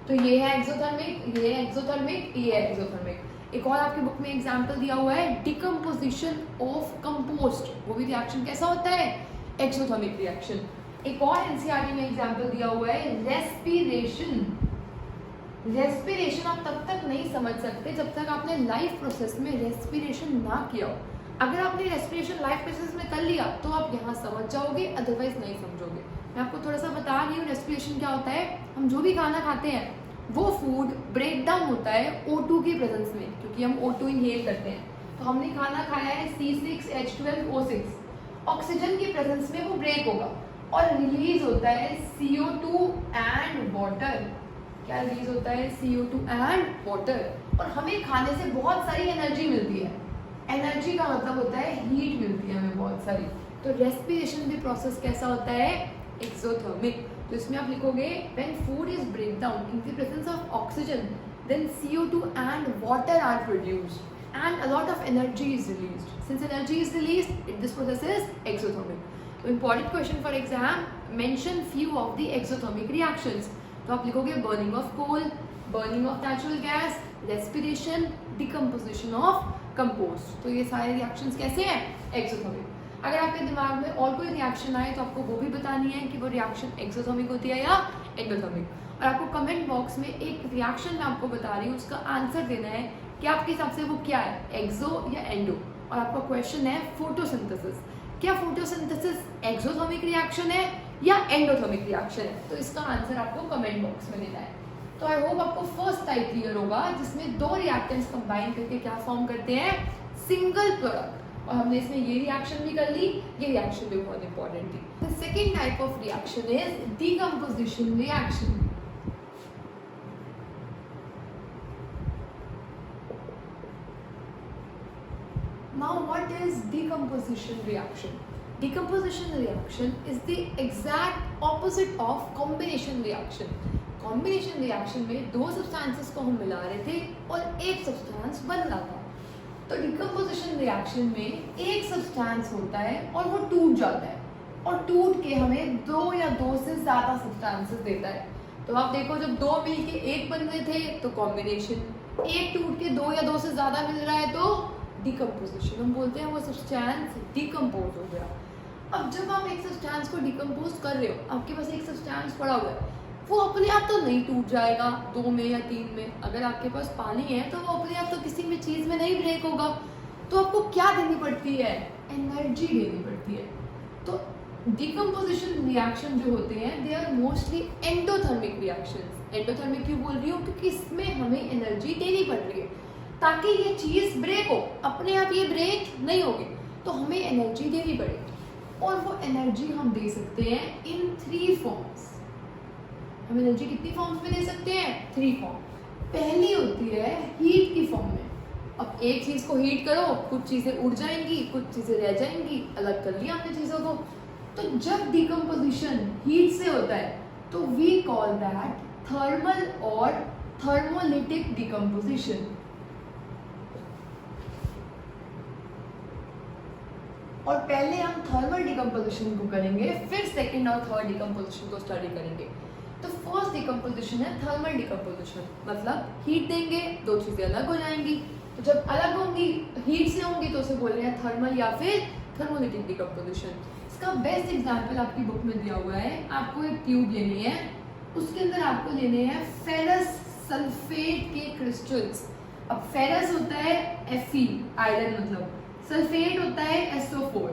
तो ये है एक्सोथर्मिक, ये है एक्सोथर्मिक, ये है एक्सोथर्मिक। एक और आपकी बुक में एग्जाम्पल दिया हुआ है, डिकम्पोजिशन ऑफ कंपोस्ट। वो भी रिएक्शन कैसा होता है, एक्सोथर्मिक रिएक्शन। एक और एनसीईआरटी में एग्जांपल दिया हुआ है, रेस्पिरेशन। रेस्पिरेशन आप तब तक नहीं समझ सकते जब तक आपने लाइफ प्रोसेस में रेस्पिरेशन ना किया हो। अगर आपने रेस्पिरेशन लाइफ प्रोसेस में कर लिया तो आप यहाँ समझ जाओगे, अदरवाइज नहीं समझोगे। मैं आपको थोड़ा सा बता रही हूँ रेस्पिरेशन क्या होता है। हम जो भी खाना खाते हैं वो फूड ब्रेक डाउन होता है O2 की प्रेजेंस में, क्योंकि हम O2 इनहेल करते हैं। तो हमने खाना खाया है C6H12O6, ऑक्सीजन की प्रेजेंस में वो ब्रेक होगा और रिलीज होता है CO2 एंड वाटर। क्या रिलीज होता है, CO2 एंड वाटर। और हमें खाने से बहुत सारी एनर्जी मिलती है। एनर्जी का मतलब होता है हीट मिलती है हमें बहुत सारी। तो रेस्पिरेशन भी प्रोसेस कैसा होता है, एक्सोथर्मिक। तो इसमें आप लिखोगे when food is break down in the presence of oxygen then CO2 and water are produced and a lot of energy is released. Since energy is released, this process is exothermic. So important question for exam, mention few of the exothermic reactions. तो आप लिखोगे burning of coal, burning of natural gas, respiration, decomposition of compost. तो ये सारे reactions कैसे हैं? Exothermic. अगर आपके दिमाग में और कोई रिएक्शन आए तो आपको वो भी बतानी है कि वो रिएक्शन एक्सोथर्मिक होती है या एंडोथर्मिक। और आपको कमेंट बॉक्स में एक रिएक्शन मैं आपको बता रही हूँ उसका आंसर देना है कि आपके हिसाब से वो क्या है, एक्सो या एंडो। और आपका क्वेश्चन है फोटोसिंथेसिस, क्या फोटोसिंथेसिस एक्सोथर्मिक रिएक्शन है या एंडोथर्मिक रिएक्शन है? तो इसका आंसर आपको कमेंट बॉक्स में देना है। तो आई होप आपको फर्स्ट टाइप क्लियर होगा जिसमें दो रिएक्टेंट्स कंबाइन करके क्या फॉर्म करते हैं, सिंगल प्रोडक्ट। और हमने इसमें ये रिएक्शन भी कर ली, ये रिएक्शन भी बहुत इंपॉर्टेंट थी। The second type of reaction is decomposition reaction. Now what is decomposition reaction? Decomposition reaction is the exact opposite of combination reaction. Combination reaction में दो substances को हम मिला रहे थे और एक substance बन रहा था। तो decomposition reaction में एक substance होता है और वो टूट जाता है और टूट के हमें दो या दो से ज़्यादा substances देता है। तो आप देखो जब दो मिलके एक बन रहे थे तो combination, एक टूट के दो या दो से ज़्यादा मिल रहा है तो डिकम्पोजिशन। हम बोलते हैं वो सब्सटेंस डिकम्पोज हो गया। अब जब आप एक सब्सटेंस को डिकम्पोज कर रहे हो, आपके पास एक सब्सटेंस पड़ा हुआ है, वो अपने आप तो नहीं टूट जाएगा दो में या तीन में। अगर आपके पास पानी है तो वो अपने आप तो किसी भी चीज़ में नहीं ब्रेक होगा। तो आपको क्या देनी पड़ती है, एनर्जी देनी पड़ती है। तो डिकम्पोजिशन रिएक्शन जो होते हैं they are mostly endothermic reactions. Endothermic क्यों बोल रही हूँ, क्योंकि इसमें हमें एनर्जी देनी पड़ रही है ताकि ये चीज़ ब्रेक हो। अपने आप ये ब्रेक नहीं होगी तो हमें एनर्जी देनी पड़ेगी और वो एनर्जी हम दे सकते हैं इन 3 फॉर्म्स। हम एनर्जी कितनी फॉर्म्स में दे सकते हैं, 3 फॉर्म। पहली होती है हीट की फॉर्म में। अब एक चीज़ को हीट करो, कुछ चीज़ें उड़ जाएंगी, कुछ चीज़ें रह जाएंगी, अलग कर लिया हमने चीज़ों को। तो जब डिकम्पोजिशन हीट से होता है तो वी कॉल दैट थर्मल और थर्मोलिटिक डिकम्पोजिशन। और पहले हम थर्मल डिकम्पोजिशन को करेंगे, फिर सेकंड और थर्ड डिकम्पोजिशन को स्टडी करेंगे। तो फर्स्ट डिकम्पोजिशन है थर्मल डिकम्पोजिशन, मतलब हीट देंगे दो चीज़ें अलग हो जाएंगी। तो जब अलग होंगी, हीट से होंगी, तो उसे बोल रहे हैं थर्मल या फिर थर्मोलिटिक डिकम्पोजिशन। इसका बेस्ट एग्जाम्पल आपकी बुक में दिया हुआ है। आपको एक ट्यूब लेनी है, उसके अंदर आपको लेने हैं फेरस सल्फेट के क्रिस्टल्स। अब फेरस होता है Fe, आयरन मतलब, सल्फेट होता है SO4।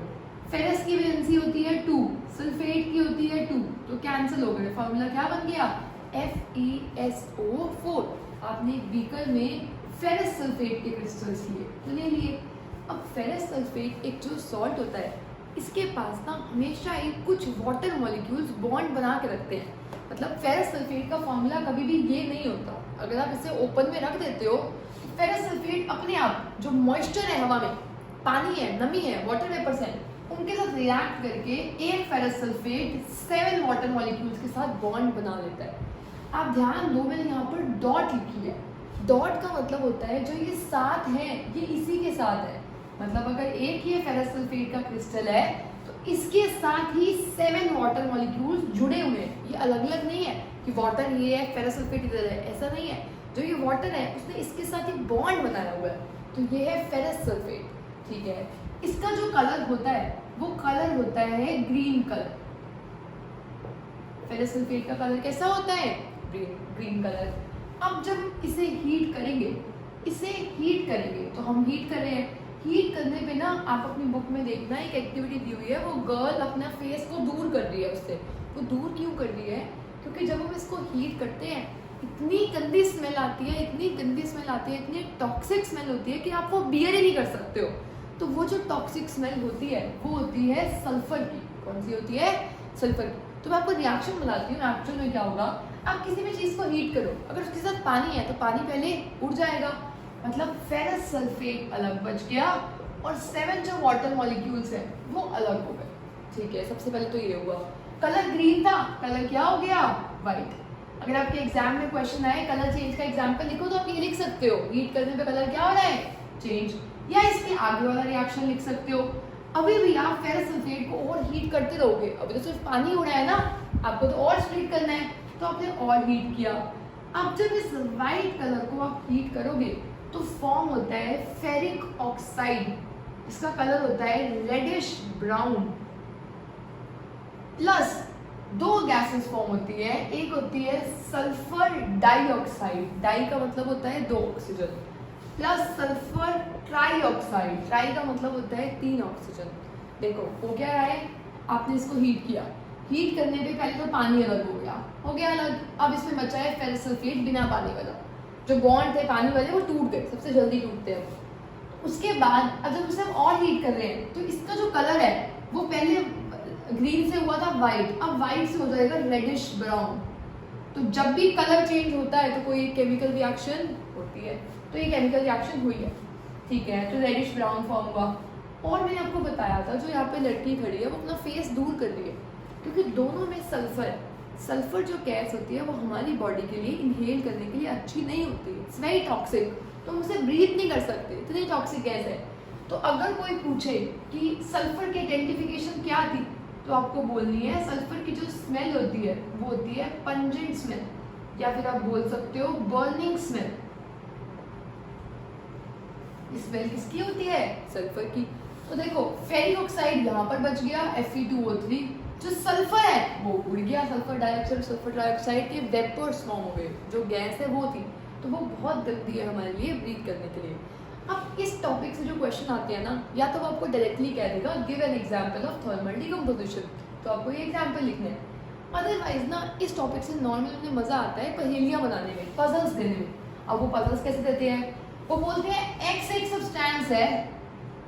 फेरस की वैलेंसी होती है 2, सल्फेट की होती है 2, तो कैंसिल हो गए। फॉर्मूला क्या बन गया, FeSO4। आपने एक बीकर में फेरस सल्फेट के क्रिस्टल्स लिए तो ले लिए। अब फेरस सल्फेट एक जो सॉल्ट होता है, इसके पास ना हमेशा एक कुछ वाटर मॉलिक्यूल्स बॉन्ड बना के रखते हैं। मतलब फेरस सल्फेट का फॉर्मूला कभी भी ये नहीं होता। अगर आप इसे ओपन में रख देते हो, फेरस सल्फेट अपने आप जो मॉइस्चर है हवा में, पानी है, नमी है, वाटर वेपर्स हैं, उनके साथ रिएक्ट करके एक फेरस सल्फेट 7 वाटर मॉलिक्यूल्स के साथ बॉन्ड बना लेता है। आप ध्यान दो, मैंने यहाँ पर डॉट लिखी है। डॉट का मतलब होता है जो ये साथ है ये इसी के साथ है। मतलब अगर एक ही फेरस सल्फेट का क्रिस्टल है तो इसके साथ ही 7 वाटर मॉलिक्यूल्स जुड़े हुए हैं। ये अलग अलग नहीं है कि वाटर ये है फेरस सल्फेट इधर है, ऐसा नहीं है। जो ये वाटर है उसने इसके साथ एक बॉन्ड बनाया हुआ है, तो ये है फेरस सल्फेट। ठीक है, इसका जो कलर होता है वो कलर होता है ग्रीन कलर। फेरस सल्फेट का कलर कैसा होता है, ग्रीन कलर। अब जब इसे हीट करेंगे, तो हम हीट कर रहे हैं। हीट करने पे ना आप अपनी बुक में देखना एक एक्टिविटी दी हुई है, वो गर्ल अपना फेस को दूर कर रही है उससे। वो दूर क्यों कर रही है, क्योंकि जब हम इसको हीट करते हैं इतनी गंदी स्मेल आती है, इतनी टॉक्सिक स्मेल होती है कि आप वो बियर ही नहीं कर सकते हो। तो वो जो टॉक्सिक स्मेल होती है वो होती है सल्फर की। कौन सी होती है, सल्फर की। तो मैं आपको रिएक्शन बताती हूँ एक्चुअल में क्या होगा। आप किसी भी चीज़ को हीट करो, अगर उसके साथ पानी है तो पानी पहले उड़ जाएगा, मतलब फेरस सल्फेट अलग बच गया और 7 जो वाटर मॉलिक्यूल्स हैं वो अलग हो गए। ठीक है, सबसे पहले तो ये हुआ। कलर ग्रीन था, कलर क्या हो गया, व्हाइट। अगर आपके एग्जाम में क्वेश्चन आए कलर चेंज का एग्जांपल लिखो तो आप ये लिख सकते हो, हीट करने पे कलर क्या हो रहा है, चेंज। या इसके आगे वाला रिएक्शन लिख सकते हो, अभी भी आप फेरस सल्फेट को और हीट करते रहोगे, अभी तो सिर्फ पानी हो रहा है ना, आपको तो और स्प्लिट करना है, तो आपने और हीट किया। अब जब इस व्हाइट कलर को आप हीट करोगे तो फॉर्म होता है फेरिक ऑक्साइड, इसका कलर होता है रेडिश ब्राउन। प्लस दो गैसेस फॉर्म होती है, एक होती है सल्फर डाइऑक्साइड, डाई का मतलब होता है 2 oxygen, plus sulphur trioxide, try का मतलब होता है 3 ऑक्सीजन। देखो हो क्या रहा है, आपने इसको हीट किया, हीट करने पे पहले तो पानी अलग हो गया अलग, अब इसमें बचा है फेरस सल्फेट बिना पानी वाला, जो बॉन्ड थे पानी वाले वो टूट गए, सबसे जल्दी टूटते हैं। उसके बाद अब जब उसे हम और हीट कर रहे हैं तो इसका जो कलर है वो पहले ग्रीन से हुआ था वाइट, अब वाइट से हो जाएगा रेडिश ब्राउन। तो जब भी कलर चेंज होता है तो कोई केमिकल रिएक्शन होती है, तो ये केमिकल रिएक्शन हुई है, ठीक है, तो रेडिश ब्राउन फॉर्म हुआ। और मैंने आपको बताया था जो यहाँ पे लड़की खड़ी है वो अपना फेस दूर कर रही है, क्योंकि दोनों में सल्फर है। सल्फर जो गैस होती है वो हमारी बॉडी के लिए इनहेल करने के लिए अच्छी नहीं होती, इट्स वेरी टॉक्सिक, तो हम उसे ब्रीथ नहीं कर सकते, इतनी टॉक्सिक गैस है। तो अगर कोई पूछे कि सल्फर की आइडेंटिफिकेशन क्या थी, तो आपको बोलनी है सल्फर की जो स्मेल होती है वो होती है पंजेंट स्मेल, या फिर आप बोल सकते हो बर्निंग स्मेल। स्मेल किसकी होती है, सल्फर की। तो देखो फेरिक ऑक्साइड यहाँ पर बच गया Fe2O3, जो सल्फर है वो उड़ गया, सल्फर डाइऑक्साइड सल्फर डाइऑक्साइड के वेपर्स फॉर्म हो गए, जो गैस है वो थी, तो वो बहुत गंदी है हमारे लिए ब्रीथ करने के लिए। अब इस टॉपिक से जो क्वेश्चन आते हैं ना, या तो वो आपको डायरेक्टली कह देगा give an example of thermal decomposition, तो आपको ये एग्जांपल लिखना है। अदरवाइज ना इस टॉपिक से नॉर्मल में मजा आता है पहेलियां बनाने में, पजल्स देने में। अब वो पजल्स कैसे देते हैं, वो बोलते हैं एक्स एक सब्सटेंस है,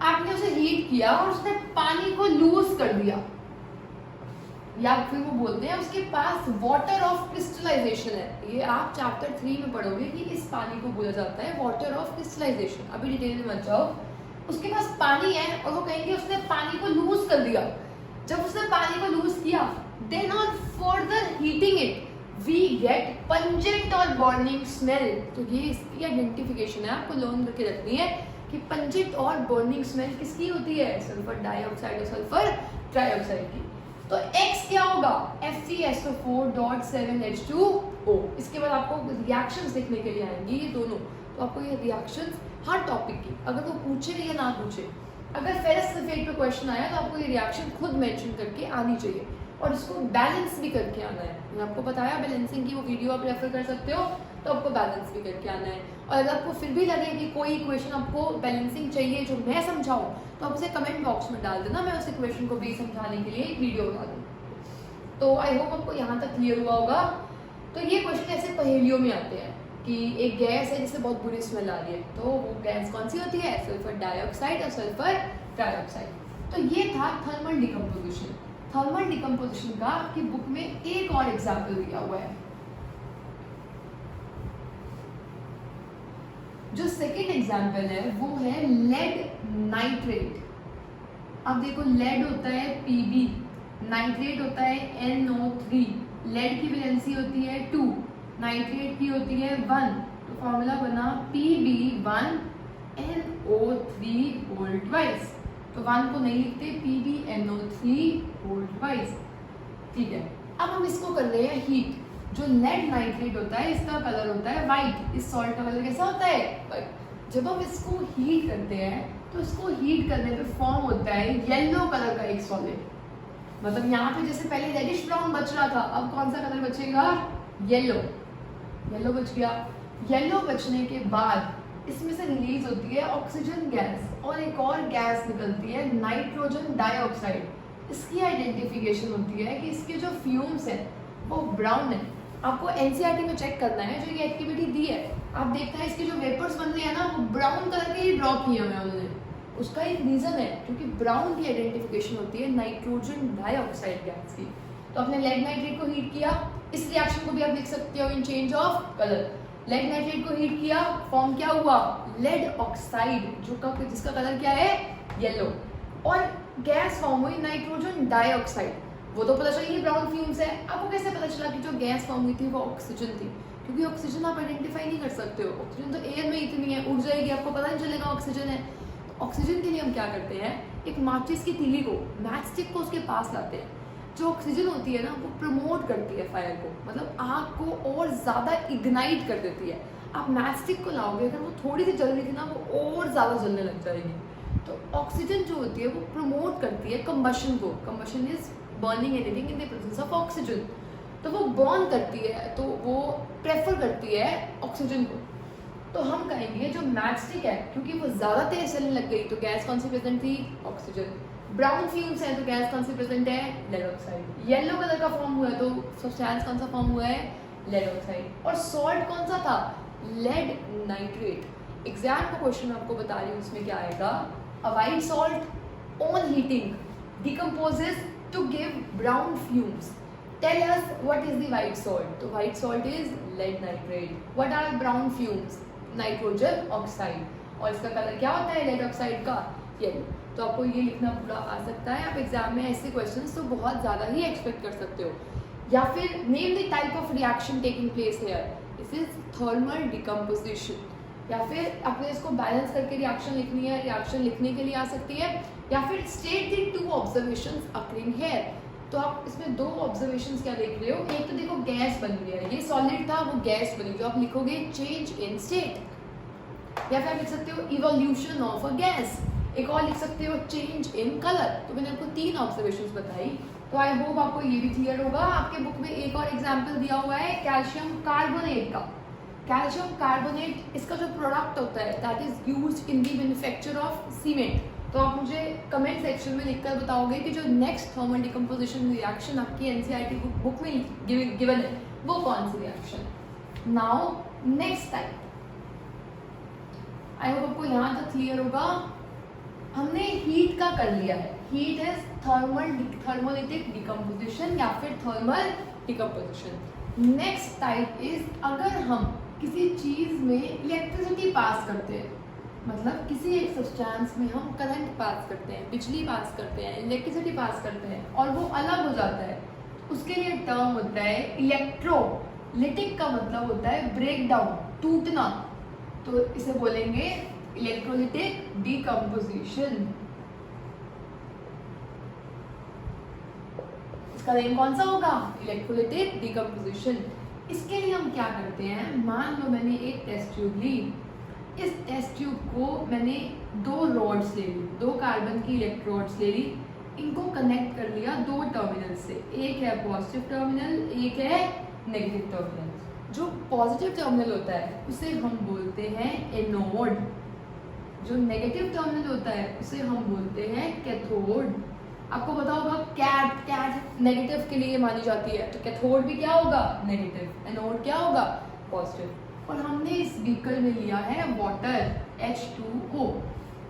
आपने उसे हीट किया और उसने पानी को लूज कर दिया, या फिर वो बोलते हैं उसके पास वाटर ऑफ क्रिस्टलाइजेशन है। ये आप चैप्टर 3 में पढ़ोगे कि इस पानी को बोला जाता है वाटर ऑफ क्रिस्टलाइजेशन, अभी डिटेल में मत जाओ। उसके पास पानी है और वो कहेंगे उसने पानी को लूज कर दिया। जब उसने पानी को लूज किया, then on further heating it we get pungent और बर्निंग स्मेल। तो ये इसकी आइडेंटिफिकेशन है, आपको लर्न करके रखनी है कि पंजेंट और बर्निंग स्मेल किसकी होती है, सल्फर डाइऑक्साइड और सल्फर ट्राइऑक्साइड की। तो X क्या होगा, FeSO4.7H2O। इसके बाद आपको रिएक्शंस देखने के लिए आएंगी ये दोनों, तो आपको ये रिएक्शंस हर टॉपिक की, अगर वो पूछे या ना पूछे, अगर फेरस सल्फेट पे क्वेश्चन आया तो आपको ये रिएक्शन खुद मेंशन करके आनी चाहिए, और इसको बैलेंस भी करके आना है। मैंने आपको बताया बैलेंसिंग की वो वीडियो आप रेफर कर सकते हो, तो आपको बैलेंस भी करके आना है। और अगर आपको फिर भी लगे कि कोई इक्वेशन आपको बैलेंसिंग चाहिए जो मैं समझाऊं, तो आप उसे कमेंट बॉक्स में डाल देना, मैं उस इक्वेशन को भी समझाने के लिए एक वीडियो बना दूँ। तो आई होप आपको यहाँ तक क्लियर हुआ होगा। तो ये क्वेश्चन ऐसे पहेलियों में आते हैं कि एक गैस है जिससे बहुत बुरी स्मेल आ रही है, तो वो गैस कौन सी होती है, सल्फर डाइऑक्साइड और सल्फर ट्राइऑक्साइड। तो ये था थर्मल डिकम्पोजिशन। थर्मल डिकम्पोजिशन का आपकी बुक में एक और एग्जाम्पल दिया हुआ है। जो सेकेंड एग्जाम्पल है वो है लेड नाइट्रेट। अब देखो लेड होता है Pb, नाइट्रेट होता है NO3, लेड की वैलेंसी होती है 2, नाइट्रेट की होती है 1, तो फॉर्मूला बना Pb1 NO3 होल ट्वाइस। तो 1 को नहीं लिखते, PbNO3 होल ट्वाइस, ठीक है। अब हम इसको कर रहे हैं हीट। जो लेड नाइट्रेट होता है इसका कलर होता है वाइट, इस सॉल्ट का कलर कैसा होता है, वाइट। जब हम इसको हीट करते हैं तो इसको हीट करने पे फॉर्म होता है येलो कलर का एक सॉलिड। मतलब यहाँ पे जैसे पहले रेडिश ब्राउन बच रहा था, अब कौन सा कलर बचेगा, येलो। येलो बच गया। येलो बचने के बाद इसमें से रिलीज होती है ऑक्सीजन गैस, और एक और गैस निकलती है नाइट्रोजन डाइऑक्साइड। इसकी आइडेंटिफिकेशन होती है कि इसके जो फ्यूम्स हैं वो ब्राउन है। आपको एनसीईआरटी में चेक करना है, जो ये एक्टिविटी दी है, आप देखते हैं इसके जो वेपर्स बन रहे हैं ना वो ब्राउन कलर के ही ड्रॉ किए हुए हैं उन्होंने। उसका एक रीजन है, क्योंकि ब्राउन की आइडेंटिफिकेशन होती है नाइट्रोजन डाइऑक्साइड गैस की। तो आपने लेड नाइट्रेट को हीट किया, इस रिएक्शन को भी आप लिख सकते हो in change of colour. Lead nitrate को हीट किया, फॉर्म क्या हुआ, लेड ऑक्साइड, जिसका कलर क्या है, येलो, और गैस फॉर्म हुई नाइट्रोजन डाइऑक्साइड। वो तो पता चली ब्राउन फ्यूम्स है। आपको कैसे पता चला कि जो गैस फॉर्म हुई थी वो ऑक्सीजन थी? क्योंकि ऑक्सीजन आप आइडेंटिफाई नहीं कर सकते हो, ऑक्सीजन तो एयर में इतनी है, उड़ जाएगी, आपको पता नहीं चलेगा ऑक्सीजन है। तो ऑक्सीजन के लिए हम क्या करते हैं, एक माचिस की तीली को, मैच स्टिक को उसके पास लाते हैं। जो ऑक्सीजन होती है ना वो प्रमोट करती है फायर को, मतलब आग को और ज़्यादा इग्नाइट कर देती है। आप मैच स्टिक को लाओगे, अगर वो थोड़ी सी जल रही थी ना वो और ज़्यादा जलने लग जाएगी। तो ऑक्सीजन जो होती है वो प्रमोट करती है कंबशन को। Combustion is burning anything in the presence of oxygen. तो वो बर्न करती है, तो वो प्रेफर करती है ऑक्सीजन को। तो हम कहेंगे जो मैच स्टिक है, क्योंकि वो ज़्यादा तेज चलने लग गई तो गैस कौन सी प्रेजेंट थी, ऑक्सीजन। ब्राउन फ्यूम्स है तो गैस कौन सी प्रेजेंट है, लेड ऑक्साइड। येलो कलर का फॉर्म हुआ है तो सब्सटेंस कौन सा फॉर्म हुआ है, लेड ऑक्साइड। और सॉल्ट कौन सा था, लेड नाइट्रेट। एग्जाम का क्वेश्चन आपको बता रही हूँ, उसमें क्या आएगा, a white salt on heating decomposes to give brown fumes. Tell us what is the white salt? तो white salt is lead nitrate. What are brown fumes? Nitrogen oxide. और इसका कलर क्या होता है लेड ऑक्साइड का, yellow. तो आपको ये लिखना पूरा आ सकता है। आप एग्जाम में ऐसे क्वेश्चंस तो बहुत ज़्यादा ही एक्सपेक्ट कर सकते हो। या फिर name the type of reaction taking place here, this is thermal decomposition. या फिर आपने इसको बैलेंस करके रिएक्शन लिखनी है, रिएक्शन लिखने के लिए आ सकती है। या फिर state the two observations occurring here. तो आप इसमें दो ऑब्जर्वेशंस क्या देख रहे हो, एक तो देखो गैस बन गया है, ये सॉलिड था वो गैस बनी, तो आप लिखोगे चेंज इन स्टेट। या फिर आप लिख सकते हो इवोल्यूशन ऑफ अ गैस। एक और लिख सकते हो चेंज इन कलर। तो मैंने आपको 3 ऑब्जर्वेशंस बताई। तो आई होप आपको ये भी क्लियर होगा। आपके बुक में एक और एग्जाम्पल दिया हुआ है कैल्शियम कार्बोनेट का। कैल्शियम कार्बोनेट इसका जो प्रोडक्ट होता है that is used in the manufacture of cement. तो आप मुझे कमेंट सेक्शन में लिखकर बताओगे कि जो नेक्स्ट थर्मल डिकम्पोजिशन रिएक्शन आपकी एनसीईआरटी बुक में गिवन है वो कौन सी reaction. Now next type, I hope आपको यहाँ तक क्लियर होगा। हमने हीट का कर लिया है, हीट इज थर्मोलिटिक डिकम्पोजिशन या फिर thermal decomposition. Next type is अगर हम किसी चीज में इलेक्ट्रिसिटी पास करते हैं, मतलब किसी एक सब्सटेंस में हम करंट पास करते हैं, बिजली पास करते हैं, इलेक्ट्रिसिटी पास करते हैं और वो अलग हो जाता है, उसके लिए टर्म होता है इलेक्ट्रोलिटिक। का मतलब होता है ब्रेक डाउन, टूटना। तो इसे बोलेंगे इलेक्ट्रोलिटिक डिकम्पोजिशन। इसका नेम कौन सा होगा, इलेक्ट्रोलिटिक डिकम्पोजिशन। इसके लिए हम क्या करते हैं, मान लो मैंने एक टेस्ट ट्यूब ली, इस टेस्ट ट्यूब को मैंने 2 रॉड्स ले ली, 2 कार्बन की इलेक्ट्रोड्स ले ली, इनको कनेक्ट कर लिया 2 टर्मिनल से, एक है पॉजिटिव टर्मिनल, एक है नेगेटिव टर्मिनल। जो पॉजिटिव टर्मिनल होता है उसे हम बोलते हैं एनोड, जो नेगेटिव टर्मिनल होता है उसे हम बोलते हैं कैथोड। आपको पता होगा कैट नेगेटिव के लिए मानी जाती है, तो कैथोड भी क्या होगा, नेगेटिव, एनोड क्या होगा, पॉजिटिव। और हमने इस बीकर में लिया है वाटर H2O,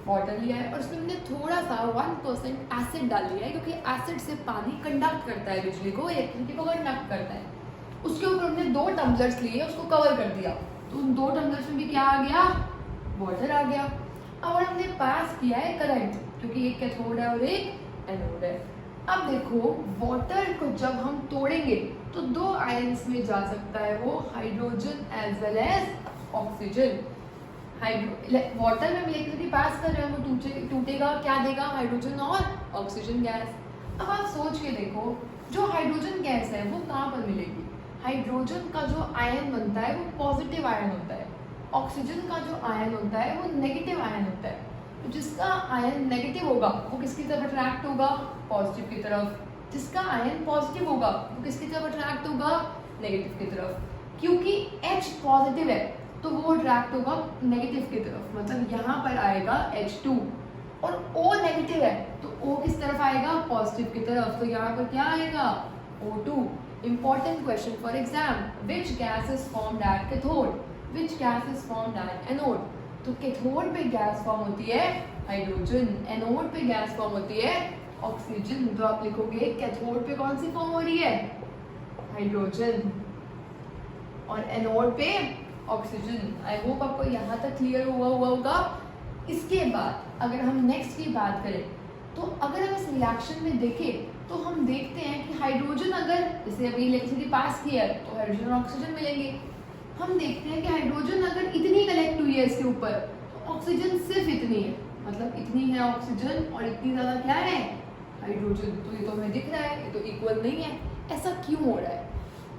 वाटर लिया है और उसमें हमने थोड़ा सा 1% एसिड डाल लिया है, क्योंकि एसिड से पानी कंडक्ट करता है, बिजली को, इलेक्ट्रिसिटी को कंडक्ट करता है। उसके ऊपर हमने 2 टम्बलर्स लिए, उसको कवर कर दिया, तो उन 2 टम्बलर्स में भी क्या आ गया, वाटर आ गया। और हमने पास किया है करंट, क्योंकि एक कैथोड है और एक एनोड है। अब देखो वाटर को जब हम तोड़ेंगे तो 2 आयंस में जा सकता है, वो hydrogen as well as oxygen. Water में इलेक्ट्रिसिटी पास कर रहे हैं, वो टूटेगा, क्या देगा, हाइड्रोजन और ऑक्सीजन गैस। अब आप सोच के देखो, जो हाइड्रोजन गैस है वो कहाँ पर मिलेगी, हाइड्रोजन का जो आयन बनता है वो पॉजिटिव आयन होता है, ऑक्सीजन का जो आयन होता है वो नेगेटिव आयन होता है। तो जिसका आयन नेगेटिव होगा वो किसकी तरफ अट्रैक्ट होगा, पॉजिटिव की तरफ। जिसका आयन पॉजिटिव होगा वो किसकी तरफ अट्रैक्ट होगा, नेगेटिव की तरफ। क्योंकि H पॉजिटिव है तो वो अट्रैक्ट होगा नेगेटिव की तरफ, मतलब यहाँ पर आएगा H2। और O नेगेटिव है तो O किस तरफ आएगा, पॉजिटिव की तरफ, तो यहाँ पर क्या आएगा, O2। Important question for exam, which gas is formed at cathode, which gas is formed at anode। तो कैथोड पे गैस फॉर्म होती है हाइड्रोजन, एनोड पे गैस फॉर्म होती है ऑक्सीजन। तो आप लिखोगे कैथोड पे कौन सी फॉर्म हो रही है, हाइड्रोजन, और एनोड पे ऑक्सीजन। आई होप आपको यहाँ तक क्लियर हुआ होगा। इसके बाद अगर हम नेक्स्ट की बात करें, तो अगर हम इस रिएक्शन में देखें तो हम देखते हैं कि हाइड्रोजन अगर जैसे अभी इलेक्ट्रिसिटी पास की है तो हाइड्रोजन और ऑक्सीजन मिलेंगे। हम देखते हैं कि हाइड्रोजन अगर इतनी कलेक्ट हुई है इसके ऊपर तो ऑक्सीजन सिर्फ इतनी है, मतलब इतनी है ऑक्सीजन और इतनी ज़्यादा क्या है हाइड्रोजन। तो ये तो हमें दिख रहा है, ये तो इक्वल नहीं है। ऐसा क्यों हो रहा है?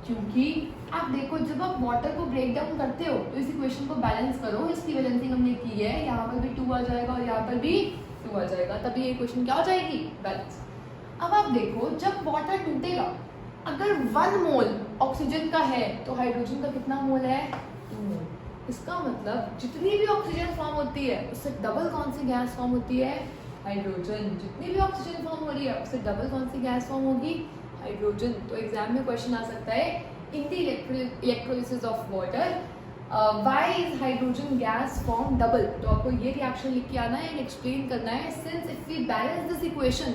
क्योंकि आप देखो जब आप वाटर को ब्रेक डाउन करते हो तो इस इक्वेशन को बैलेंस करो, इसकी बैलेंसिंग हमने की है, यहाँ पर भी 2 आ जाएगा और यहाँ पर भी 2 आ जाएगा, तभी ये इक्वेशन क्या हो जाएगी बैलेंस। अब आप देखो जब वाटर टूटेगा अगर 1 मोल ऑक्सीजन का है तो हाइड्रोजन का कितना मोल है 2 मोल। इसका मतलब जितनी भी ऑक्सीजन फॉर्म होती है उससे डबल कौन सी गैस फॉर्म होती है हाइड्रोजन। जितनी भी ऑक्सीजन फॉर्म हो रही है उससे डबल कौन सी गैस फॉर्म होगी हाइड्रोजन। तो एग्जाम में क्वेश्चन आ सकता है in the electrolysis of water why is hydrogen gas form double. तो आपको ये रिएक्शन लिख के आना है एंड एक्सप्लेन करना है since if we balance this equation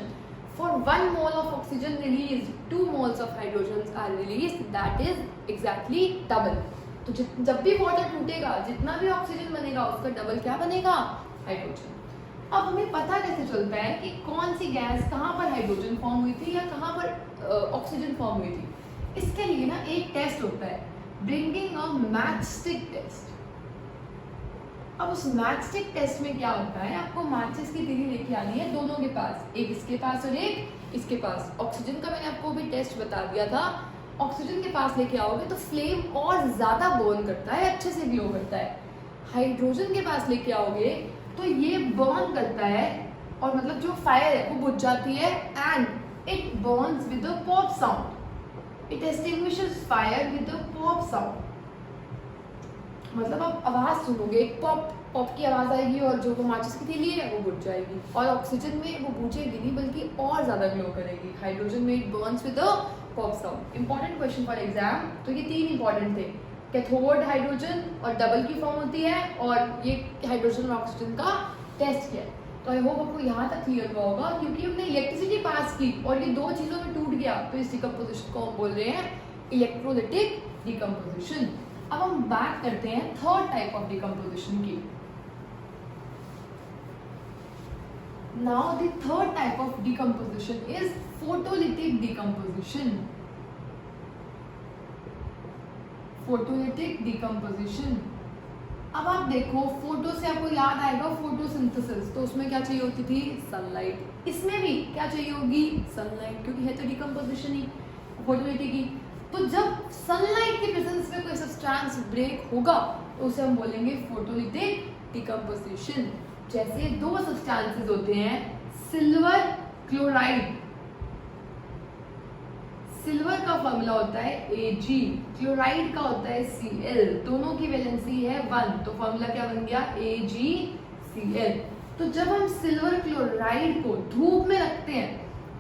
for 1 mole of oxygen released 2 moles of hydrogens are released, that is exactly double। तो जब भी वाटर टूटेगा जितना भी ऑक्सीजन बनेगा उसका डबल क्या बनेगा हाइड्रोजन। अब हमें पता कैसे चलता है कि कौन सी गैस कहाँ पर हाइड्रोजन फॉर्म हुई थी या कहाँ पर ऑक्सीजन फॉर्म हुई थी। इसके लिए ना एक टेस्ट होता है ब्रिंगिंग अ मैचस्टिक टेस्ट। अब उस मैचस्टिक टेस्ट में क्या होता है, आपको मैचेस की तीली लेके आनी है दोनों के पास, एक इसके पास और एक इसके पास। ऑक्सीजन का मैंने आपको भी टेस्ट बता दिया था, ऑक्सीजन के पास लेके आओगे तो फ्लेम और ज़्यादा बर्न करता है, अच्छे से ग्लो करता है। हाइड्रोजन के पास लेके आओगे तो ये बर्न करता है और मतलब जो फायर है वो बुझ जाती है and it burns with a pop sound. It extinguishes fire with a pop sound. मतलब आप आवाज़ सुनोगे एक पॉप पॉप की आवाज़ आएगी और जो माचिस की तीली है वो बुझ जाएगी। और ऑक्सीजन में वो बुझेगी नहीं बल्कि और ज़्यादा ग्लो करेगी। हाइड्रोजन में it burns with a pop sound. Important question for exam. तो ये 3 इंपॉर्टेंट थे, कैथोड हाइड्रोजन और डबल की फॉर्म होती है और ये हाइड्रोजन और ऑक्सीजन का टेस्ट किया। तो आई होप आपको यहाँ तक क्लियर हुआ होगा क्योंकि हमने इलेक्ट्रिसिटी पास की और ये 2 चीज़ों में टूट गया तो इस डिकम्पोजिशन को हम बोल रहे हैं इलेक्ट्रोलिटिक डिकम्पोजिशन। अब हम बात करते हैं थर्ड टाइप ऑफ डिकम्पोजिशन की। Now the third type of decomposition is photolytic decomposition. Photolytic decomposition. अब आप देखो फोटो से आपको याद आएगा फोटोसिंथेसिस, तो उसमें क्या चाहिए होती थी सनलाइट। इसमें भी क्या चाहिए होगी सनलाइट क्योंकि है तो डिकम्पोजिशन ही फोटोलिटिक की। तो जब सनलाइट के प्रेजेंस में कोई सब्सटेंस ब्रेक होगा तो उसे हम बोलेंगे फोटोलिटिक डिकम्पोजिशन। जैसे 2 सब्सटेंसेस होते हैं सिल्वर क्लोराइड। सिल्वर का फॉर्मूला होता है Ag, क्लोराइड का होता है Cl, दोनों की वैलेंसी है 1 तो फॉर्मूला क्या बन गया AgCl। तो जब हम सिल्वर क्लोराइड को धूप में रखते हैं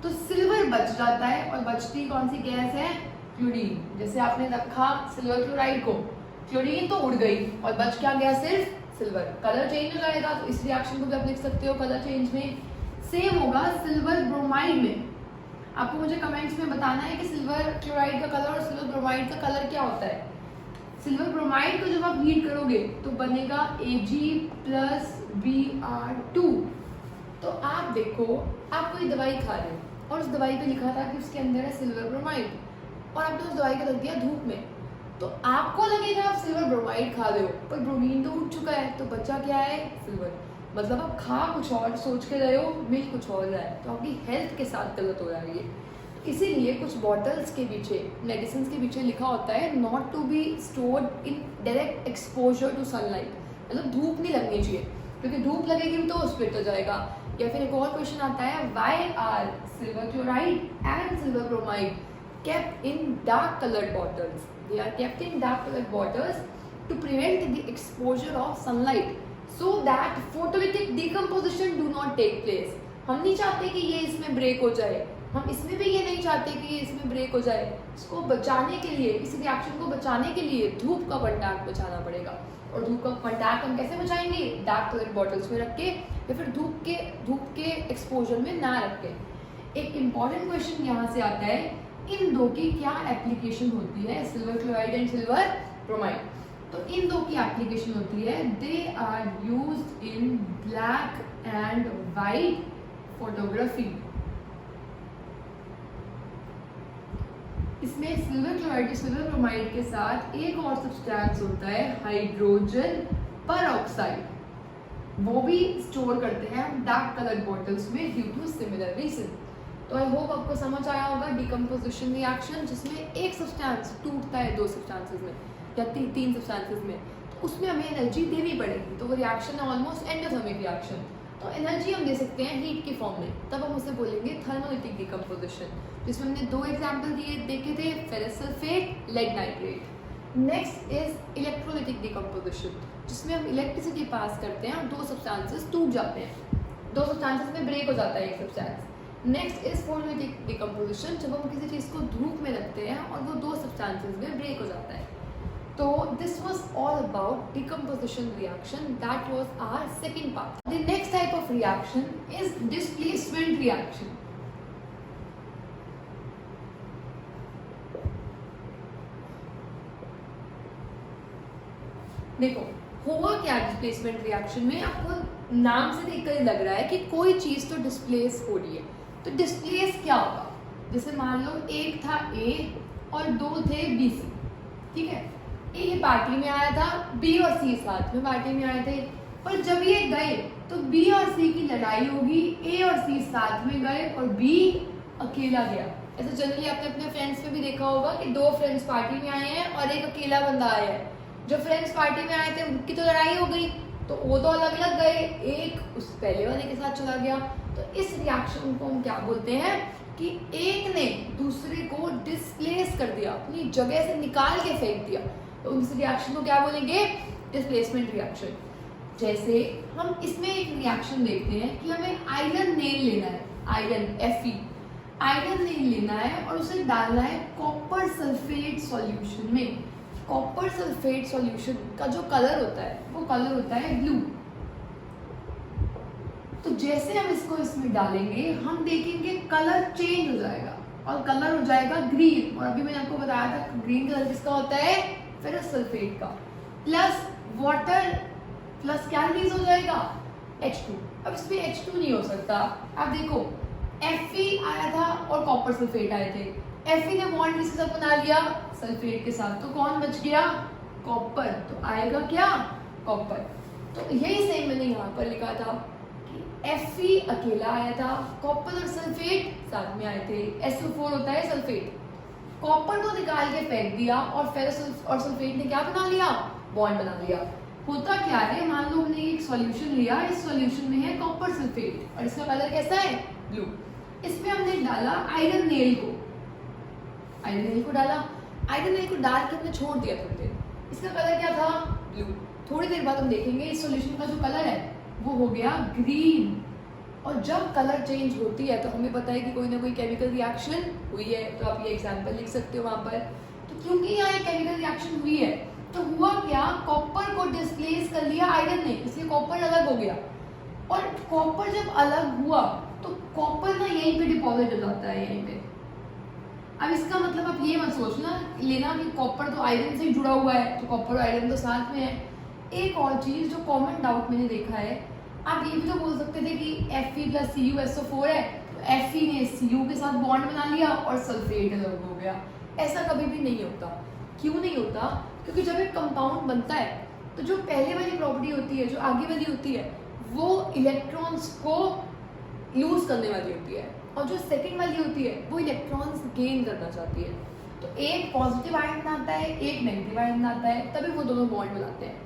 तो सिल्वर बच जाता है और बचती कौन सी गैस है क्लोरीन। जैसे आपने रखा सिल्वर क्लोराइड को, क्लोरीन तो उड़ गई और बच क्या गया सिर्फ सिल्वर। कलर चेंज हो जाएगा तो इस रिएक्शन को भी आप लिख सकते हो कलर चेंज में। सेम होगा सिल्वर ब्रोमाइड में। आपको मुझे कमेंट्स में बताना है कि सिल्वर क्लोराइड का कलर और सिल्वर ब्रोमाइड का कलर क्या होता है। सिल्वर ब्रोमाइड को जब आप हीट करोगे तो बनेगा Ag+Br2। तो आप देखो आप कोई दवाई खा रहे हो और उस दवाई पे लिखा था कि उसके अंदर है सिल्वर ब्रोमाइड और आपने उस दवाई को रख दिया धूप में, तो आपको लगेगा आप सिल्वर ब्रोमाइड खा रहे हो पर ब्रोमीन तो उठ चुका है तो बचा क्या है सिल्वर। मतलब आप खा कुछ और सोच के रहे हो मिल कुछ और रहा है, तो आपकी हेल्थ के साथ गलत हो रहा है ये। इसीलिए कुछ बॉटल्स के पीछे मेडिसिन के पीछे लिखा होता है not to be stored in direct exposure to sunlight. मतलब धूप नहीं लगनी चाहिए क्योंकि धूप लगेगी तो स्प्लिट हो जाएगा। या फिर एक और क्वेश्चन आता है why are silver chloride and silver bromide kept in dark colored bottles? They are kept in dark colored bottles to prevent the exposure of sunlight so that photolytic decomposition do not take place। हम नहीं चाहते कि ये इसमें break हो जाए, हम इसमें भी ये नहीं चाहते कि ये इसमें ब्रेक हो जाए। इसको बचाने के लिए, इस रिएक्शन को बचाने के लिए धूप का कॉन्टैक्ट बचाना पड़ेगा। और धूप का कॉन्टैक्ट हम कैसे बचाएंगे डार्क कलर बॉटल्स में रख के या फिर धूप के एक्सपोजर में ना रख के। एक इम्पॉर्टेंट क्वेश्चन यहाँ से आता है इन 2 की क्या एप्लीकेशन होती है silver chloride and silver bromide. तो इन 2 की एप्लीकेशन होती है they are used in black and white photography. इसमें सिल्वर क्लोराइड सिल्वर ब्रोमाइड के साथ एक और सब्सटेंस होता है हाइड्रोजन परऑक्साइड, वो भी स्टोर करते हैं हम डार्क कलर बॉटल्स में ड्यू टू सिमिलर रीजन। तो आई होप आपको समझ आया होगा डिकम्पोजिशन रिएक्शन, जिसमें एक सब्सटेंस टूटता है दो सब्सटेंसेस में या तीन सब्सटेंसेस में, तो उसमें हमें एनर्जी देनी पड़ेगी। तो वो रिएक्शन है ऑलमोस्ट एंडोथर्मिक रिएक्शन। तो एनर्जी हम दे सकते हैं हीट के फॉर्म में, तब हम उसे बोलेंगे थर्मोलिटिक डिकम्पोजिशन, जिसमें हमने दो एग्जाम्पल देखे थे, ferrous sulphate, lead nitrate. Next is electrolytic decomposition, जिसमें हम इलेक्ट्रिसिटी पास करते हैं और दो सब्सटेंसेस टूट जाते हैं, दो सब्सटेंसेस में ब्रेक हो जाता है एक substance. Next is photolytic decomposition, जब हम किसी चीज़ को धूप में रखते हैं और वो दो सब्सटेंसेस में ब्रेक हो जाता है। So this was all about decomposition reaction. That was our second part. The next type of reaction is displacement reaction. देखो हुआ क्या डिस्प्लेसमेंट रिएक्शन में, आपको नाम से देखकर लग रहा है कि कोई चीज तो डिस्प्लेस हो रही है। तो डिस्प्लेस क्या होगा, जैसे मान लो एक था A और दो थे B C, ठीक है। ए पार्टी में आया था, B और C साथ में पार्टी में आए थे, पर जब ये गए तो B और C की लड़ाई होगी, A और C साथ में गए और B अकेला गया। ऐसे जनरली आपने अपने फ्रेंड्स में भी देखा होगा कि दो फ्रेंड्स पार्टी में आए हैं और एक अकेला बंदा आया है। जो फ्रेंड्स पार्टी में आए थे उनकी तो लड़ाई हो गई, तो वो तो अलग अलग गए, एक उस पहले वाले के साथ चला गया। तो इस रिएक्शन को हम क्या बोलते हैं कि एक ने दूसरे को डिस्प्लेस कर दिया, अपनी जगह से निकाल के फेंक दिया। तो उस रिएक्शन को क्या बोलेंगे, डिस्प्लेसमेंट रिएक्शन। जैसे हम इसमें एक रिएक्शन देखते हैं कि हमें आयरन नेल लेना है, आयरन Fe आयरन नेल लेना है और उसे डालना है कॉपर सल्फेट सॉल्यूशन में। कॉपर सल्फेट सॉल्यूशन का जो कलर होता है वो कलर होता है ब्लू। तो जैसे हम इसको इसमें डालेंगे हम देखेंगे कलर चेंज हो जाएगा और कलर हो जाएगा ग्रीन। और अभी मैंने आपको बताया था ग्रीन कलर किसका होता है, फेरस सल्फेट का। प्लस वाटर प्लस क्या रिलीज हो जाएगा, H2। अब इसमें H2 नहीं हो सकता। आप देखो Fe आया था और कॉपर सल्फेट आए थे, Fe ने बॉन्ड किसके साथ बना लिया, सल्फेट के साथ, तो कौन बच गया, कॉपर। तो आएगा क्या, कॉपर। तो यही सेम मैंने यहाँ पर लिखा था कि Fe अकेला आया था, कॉपर और सल्फेट साथ में आए थे, SO4 होता है सल्फेट। कॉपर को निकाल के फेंक दिया और फेरस और सल्फेट ने क्या बना लिया, बॉन्ड बना लिया। होता क्या है, मान लो हमने एक सॉल्यूशन लिया, इस सॉल्यूशन में है कॉपर सल्फेट और इसका कलर कैसा है, ब्लू। इसमें हमने डाला आयरन नेल को, आयरन नेल को डाला, आयरन नेल को डाल के हमने छोड़ दिया थोड़ी देर, इसका कलर क्या था, ब्लू। थोड़ी देर बाद हम देखेंगे इस सॉल्यूशन का जो कलर है वो हो गया ग्रीन। और जब कलर चेंज होती है तो हमें पता है कि कोई ना कोई केमिकल रिएक्शन हुई है, तो आप ये एग्जांपल लिख सकते हो वहां पर। तो क्योंकि यहाँ एक केमिकल रिएक्शन हुई है तो हुआ क्या, कॉपर को डिस्प्लेस कर लिया आयरन ने, इसलिए कॉपर अलग हो गया। और कॉपर जब अलग हुआ तो कॉपर ना यहीं पे डिपॉजिट हो जाता है, यहीं पे। अब इसका मतलब आप ये मत सोचना लेना कि कॉपर तो आयरन से ही जुड़ा हुआ है, तो कॉपर और आयरन तो साथ में है। एक और चीज जो कॉमन डाउट मैंने देखा है, आप ये भी तो बोल सकते थे कि Fe प्लस Cu SO4 है, तो Fe ने Cu के साथ बॉन्ड बना लिया और सल्फेट अलग हो गया। ऐसा कभी भी नहीं होता। क्यों नहीं होता, क्योंकि जब एक कंपाउंड बनता है तो जो पहले वाली प्रॉपर्टी होती है, जो आगे वाली होती है, वो इलेक्ट्रॉन्स को लूज करने वाली होती है और जो सेकंड वाली होती है वो इलेक्ट्रॉन्स गेन करना चाहती है। तो एक पॉजिटिव आयन बनाता है, एक नेगेटिव आयन बनाता है, तभी वो दोनों बॉन्ड बनाते हैं।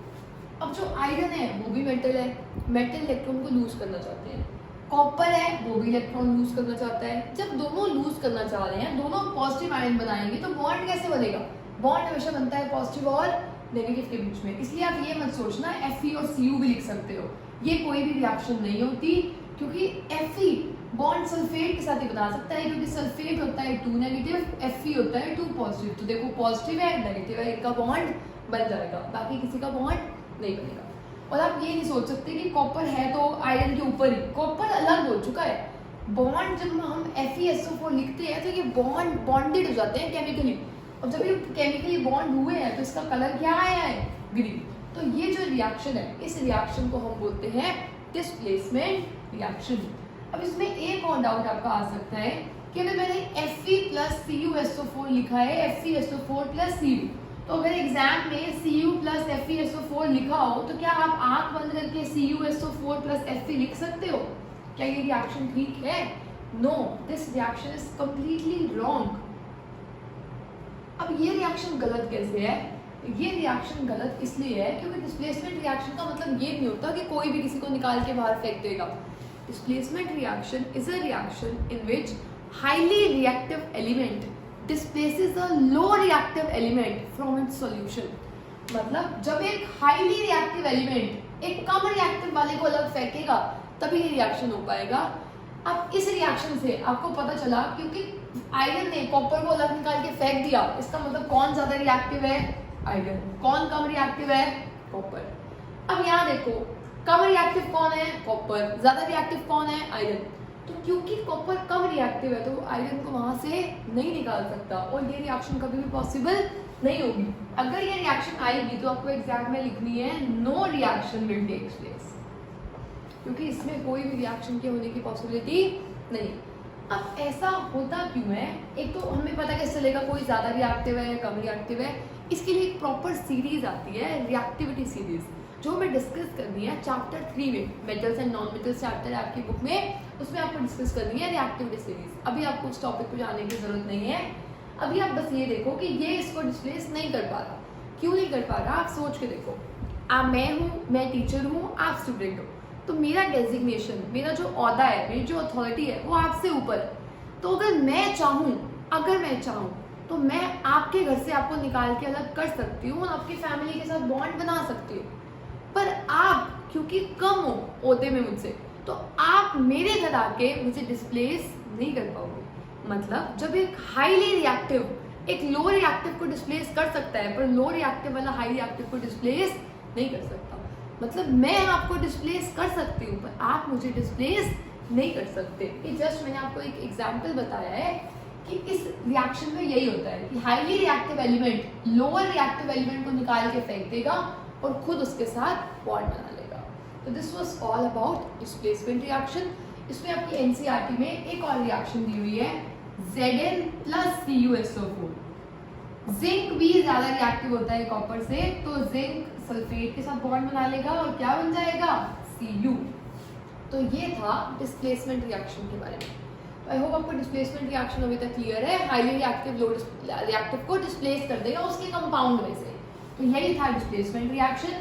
अब जो आयरन है वो भी मेटल है, मेटल इलेक्ट्रॉन को लूज करना चाहते हैं। कॉपर है वो भी इलेक्ट्रॉन लूज करना चाहता है। जब दोनों लूज करना चाह रहे हैं, दोनों पॉजिटिव आयन बनाएंगे तो बॉन्ड कैसे बनेगा, बॉन्ड हमेशा बनता है पॉजिटिव और नेगेटिव के बीच में। इसलिए आप ये मत सोचना Fe और Cu भी लिख सकते हो, ये कोई भी रिएक्शन नहीं होती, क्योंकि Fe बॉन्ड सल्फेट के साथ ही बना सकता है, क्योंकि सल्फेट होता है 2 नेगेटिव, Fe होता है 2 पॉजिटिव। तो देखो पॉजिटिव है नेगेटिव है, इनका बॉन्ड बन जाएगा, बाकी किसी का बॉन्ड नहीं बनेगा। और आप ये नहीं सोच सकते कि कॉपर है तो आयरन के ऊपर ही, कॉपर अलग हो चुका है। बॉन्ड जब हम FeSO4 लिखते हैं तो ये बॉन्ड बॉन्डेड हो जाते हैं केमिकली, और जब ये केमिकली बॉन्ड हुए हैं तो इसका कलर क्या आया है, ग्रीन। तो ये जो रिएक्शन है, इस रिएक्शन को हम बोलते हैं डिस्प्लेसमेंट रिएक्शन। अब इसमें एक और डाउट आपका आ सकता है कि अगर मैंने Fe प्लस CuSO4 लिखा है FeSO4 प्लस Cu, तो अगर एग्जाम में Cu प्लस FeSO4 लिखा हो तो क्या आप आंख बंद करके CuSO4 प्लस Fe लिख सकते हो? क्या ये रिएक्शन ठीक है? No, this reaction is completely wrong. अब ये रिएक्शन गलत कैसे है? ये रिएक्शन गलत इसलिए है क्योंकि डिस्प्लेसमेंट रिएक्शन का मतलब ये नहीं होता कि कोई भी किसी को निकाल के बाहर फेंक देगा। Displacement reaction is a reaction in which highly reactive element displaces a low reactive element from its solution। मतलब जब एक हाईली रिएक्टिव एलिमेंट एक कम रिएक्टिव वाले को अलग फेंकेगा तभी ये रिएक्शन हो पाएगा। अब इस रिएक्शन से आपको पता चला क्योंकि आयरन ने कॉपर को अलग निकाल के फेंक दिया, इसका मतलब कौन ज्यादा रिएक्टिव है? आयरन। कौन कम रिएक्टिव है? कॉपर। अब यहाँ देखो, कम रिएक्टिव कौन है? कॉपर। ज्यादा रिएक्टिव कौन है? आयरन। तो क्योंकि कॉपर कम रिएक्टिव है तो वो आयरन को वहां से नहीं निकाल सकता और ये रिएक्शन कभी भी पॉसिबल नहीं होगी। अगर ये रिएक्शन आएगी तो आपको एग्जाम में लिखनी है no reaction will take place, क्योंकि इसमें कोई भी रिएक्शन के होने की पॉसिबिलिटी नहीं। अब ऐसा होता क्यों है? एक तो हमें पता कैसे चलेगा कोई ज्यादा रिएक्टिव है या कम रिएक्टिव है? इसके लिए एक प्रॉपर सीरीज आती है, रिएक्टिविटी सीरीज, जो हमें डिस्कस करनी है चैप्टर 3 में। Metals and non metals chapter है आपकी बुक में, उसमें आपको डिस्कस करनी है रिएक्टिविटी सीरीज। अभी आपको उस टॉपिक पे जाने की जरूरत नहीं है। अभी आप बस ये देखो कि ये इसको डिस्प्लेस नहीं कर पा रहा। क्यों नहीं कर पा रहा? आप सोच के देखो। मैं हूँ, मैं टीचर हूँ, आप स्टूडेंट हो, तो मेरा डेजिग्नेशन, मेरा जो ओहदा है, मेरी जो अथॉरिटी है वो आपसे ऊपर है। तो अगर मैं चाहूँ तो मैं आपके घर से आपको निकाल के अलग कर सकती हूँ और आपकी फैमिली के साथ बॉन्ड बना सकती हूँ। पर आप क्योंकि कम हो ओहदे में मुझसे, तो आप मेरे घर आके मुझे डिस्प्लेस नहीं कर पाओगे। मतलब जब एक हाईली रिएक्टिव एक लो रिएक्टिव को डिस्प्लेस कर सकता है पर लो रिएक्टिव वाला हाई रिएक्टिव को डिस्प्लेस नहीं कर सकता। मतलब मैं आपको डिस्प्लेस कर सकती हूँ पर आप मुझे डिस्प्लेस नहीं कर सकते। ये जस्ट मैंने आपको एक एग्जाम्पल बताया है कि इस रिएक्शन में यही होता है कि highly reactive element lower reactive element को निकाल के फेंक देगा और खुद उसके साथ बॉन्ड बना लेगा। तो this was all about displacement reaction. इसमें आपकी एनसीईआरटी में एक और रिएक्शन दी हुई है Zn प्लस CuSO4। जिंक भी ज्यादा रिएक्टिव होता है कॉपर से, तो जिंक सल्फेट के साथ बॉन्ड बना लेगा और क्या बन जाएगा? Cu। तो ये था डिस्प्लेसमेंट रिएक्शन के बारे में। आई होप आपको डिस्प्लेसमेंट रिएक्शन अभी तक क्लियर है। हाईली रिएक्टिव लो रिएक्टिव को डिस्प्लेस कर देगा उसके कंपाउंड में से। तो यही था डिस्प्लेसमेंट रिएक्शन।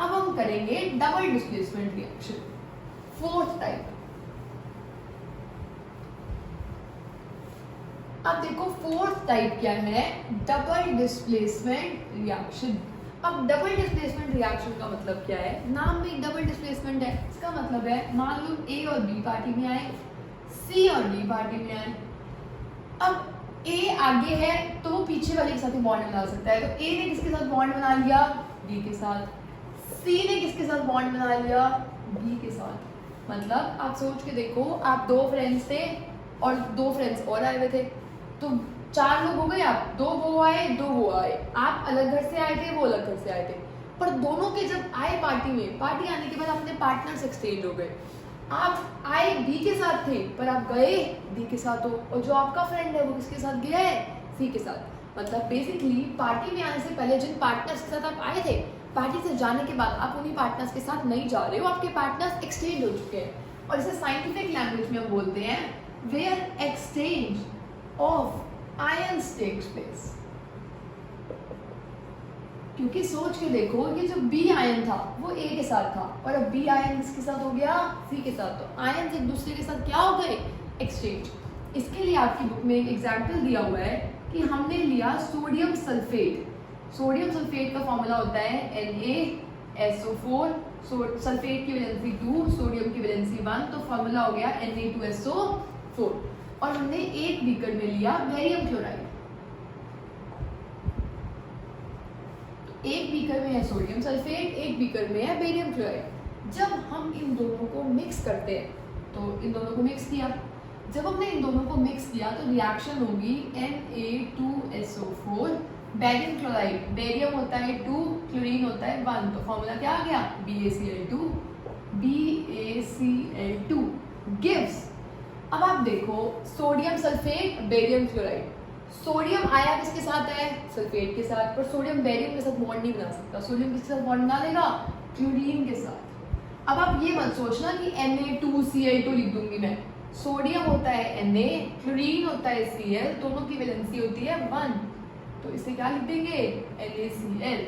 अब हम करेंगे double displacement reaction, fourth type. अब देखो फोर्थ टाइप क्या है? Double displacement reaction. अब डबल डिस्प्लेसमेंट रिएक्शन का मतलब क्या है? नाम में डबल डिस्प्लेसमेंट है, इसका मतलब है मान लो A और B पार्टी में आए, C और D पार्टी में आए। अब A आगे है तो वो पीछे वाले के साथ ही बॉन्ड बना सकता है। तो A ने किसके साथ बॉन्ड बना लिया? D के साथ। C ने किसके साथ बॉन्ड बना लिया? B के साथ। मतलब आप सोच के देखो, आप दो फ्रेंड्स थे और दो फ्रेंड्स और आए हुए थे, तो 4 लोग हो गए। आप 2 वो आए 2 वो आए, आप अलग घर से आए थे, वो अलग घर से आए थे। पर दोनों के जब आए पार्टी में, पार्टी आने के बाद अपने पार्टनर्स एक्सचेंज हो गए। आप आए B के साथ थे पर आप गए D के साथ हो, और जो आपका फ्रेंड है वो किसके साथ गया है? C के साथ। मतलब बेसिकली पार्टी में आने से पहले जिन पार्टनर्स के साथ आप आए थे, पार्टी से जाने के बाद आप उन्हीं पार्टनर्स के साथ नहीं जा रहे हो, आपके पार्टनर्स एक्सचेंज हो चुके हैं। और इसे साइंटिफिक लैंग्वेज में हम बोलते हैं where exchange of ions takes place. क्योंकि सोच के देखो, ये जो B आयन था वो A के साथ था और अब B आयन किसके साथ हो गया? C के साथ। तो आयन एक दूसरे के साथ क्या हो गए? एक्सचेंज। इसके लिए आपकी बुक में एक एग्जाम्पल दिया हुआ है कि हमने लिया सोडियम सल्फेट। सोडियम सल्फेट का फॉर्मूला होता है NaSO4, सल्फेट की वैलेंसी 2, सोडियम की वैलेंसी 1, तो फॉर्मूला हो गया Na2SO4। और हमने एक बीकर में लिया बेरियम क्लोराइड। एक बीकर में है सोडियम सल्फेट, एक बीकर में है बेरियम क्लोराइड। जब हम इन दोनों को मिक्स करते हैं, तो इन दोनों को मिक्स किया, जब हमने इन दोनों को मिक्स किया तो रिएक्शन होगी Na2SO4 बेरियम क्लोराइड। बेरियम होता है 2, क्लोरीन होता है 1, तो फॉर्मूला क्या आ गया? BaCl2 गिव्स अब आप देखो sodium sulphate, barium chloride. Sodium आया किसके साथ है? सल्फेट के साथ। पर सोडियम बेरियम के साथ बॉन्ड नहीं बना सकता। सोडियम किसके साथ बॉन्ड बना लेगा? क्लोरीन के साथ। अब आप ये मत सोचना कि Na2Cl2 लिख दूंगी मैं। सोडियम होता है Na, क्लोरीन होता है Cl, दोनों की वैलेंसी होती है 1, तो इसे क्या लिख देंगे? NaCl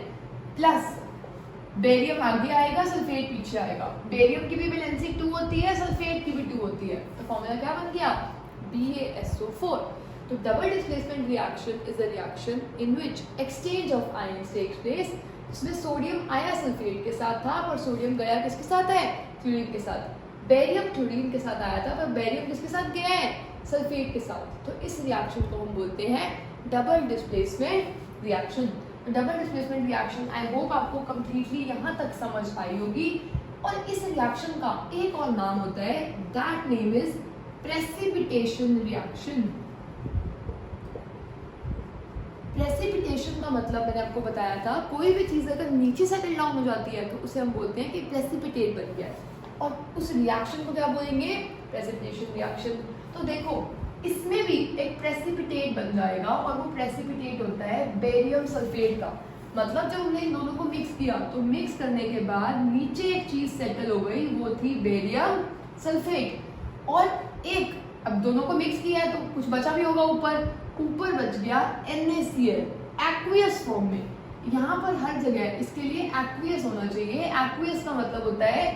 प्लस बेरियम आगे आएगा, सल्फेट पीछे आएगा। बेरियम की भी वैलेंसी 2 होती है, सल्फेट की भी 2 होती है, तो फॉर्मूला क्या बन गया? BaSO4। तो double displacement reaction is a reaction in which exchange of ions takes place. इसमें सोडियम आया सल्फेट के साथ था, पर सोडियम गया किसके साथ है? क्लोरीन के साथ। बेरियम क्लोरीन के साथ आया था, पर बेरियम किसके साथ गया है? सल्फेट के साथ। तो इस रिएक्शन को हम बोलते हैं double displacement reaction. Double displacement reaction I hope आपको कंप्लीटली यहाँ तक समझ आई होगी। और इस रिएक्शन का एक और नाम होता है, that name is precipitation reaction. Precipitation का मतलब मैंने आपको बताया था, कोई भी चीज अगर नीचे सेटल डाउन हो जाती है तो उसे हम बोलते हैं कि प्रेसिपिटेट बन गया है। और उस रिएक्शन को क्या बोलेंगे? Precipitation reaction. तो देखो इसमें भी एक प्रेसिपिटेट बन जाएगा, और वो प्रेसिपिटेट होता है बेरियम सल्फेट का। मतलब जब हमने इन दोनों को मिक्स किया तो मिक्स करने के बाद नीचे एक चीज सेटल हो गई, वो थी बेरियम सल्फेट। और एक, अब दोनों को मिक्स किया है तो कुछ बचा भी होगा, ऊपर बच गया NaCl एक्वियस फॉर्म में। यहाँ पर हर जगह इसके लिए एक्वियस होना चाहिए। एक्वियस का मतलब होता है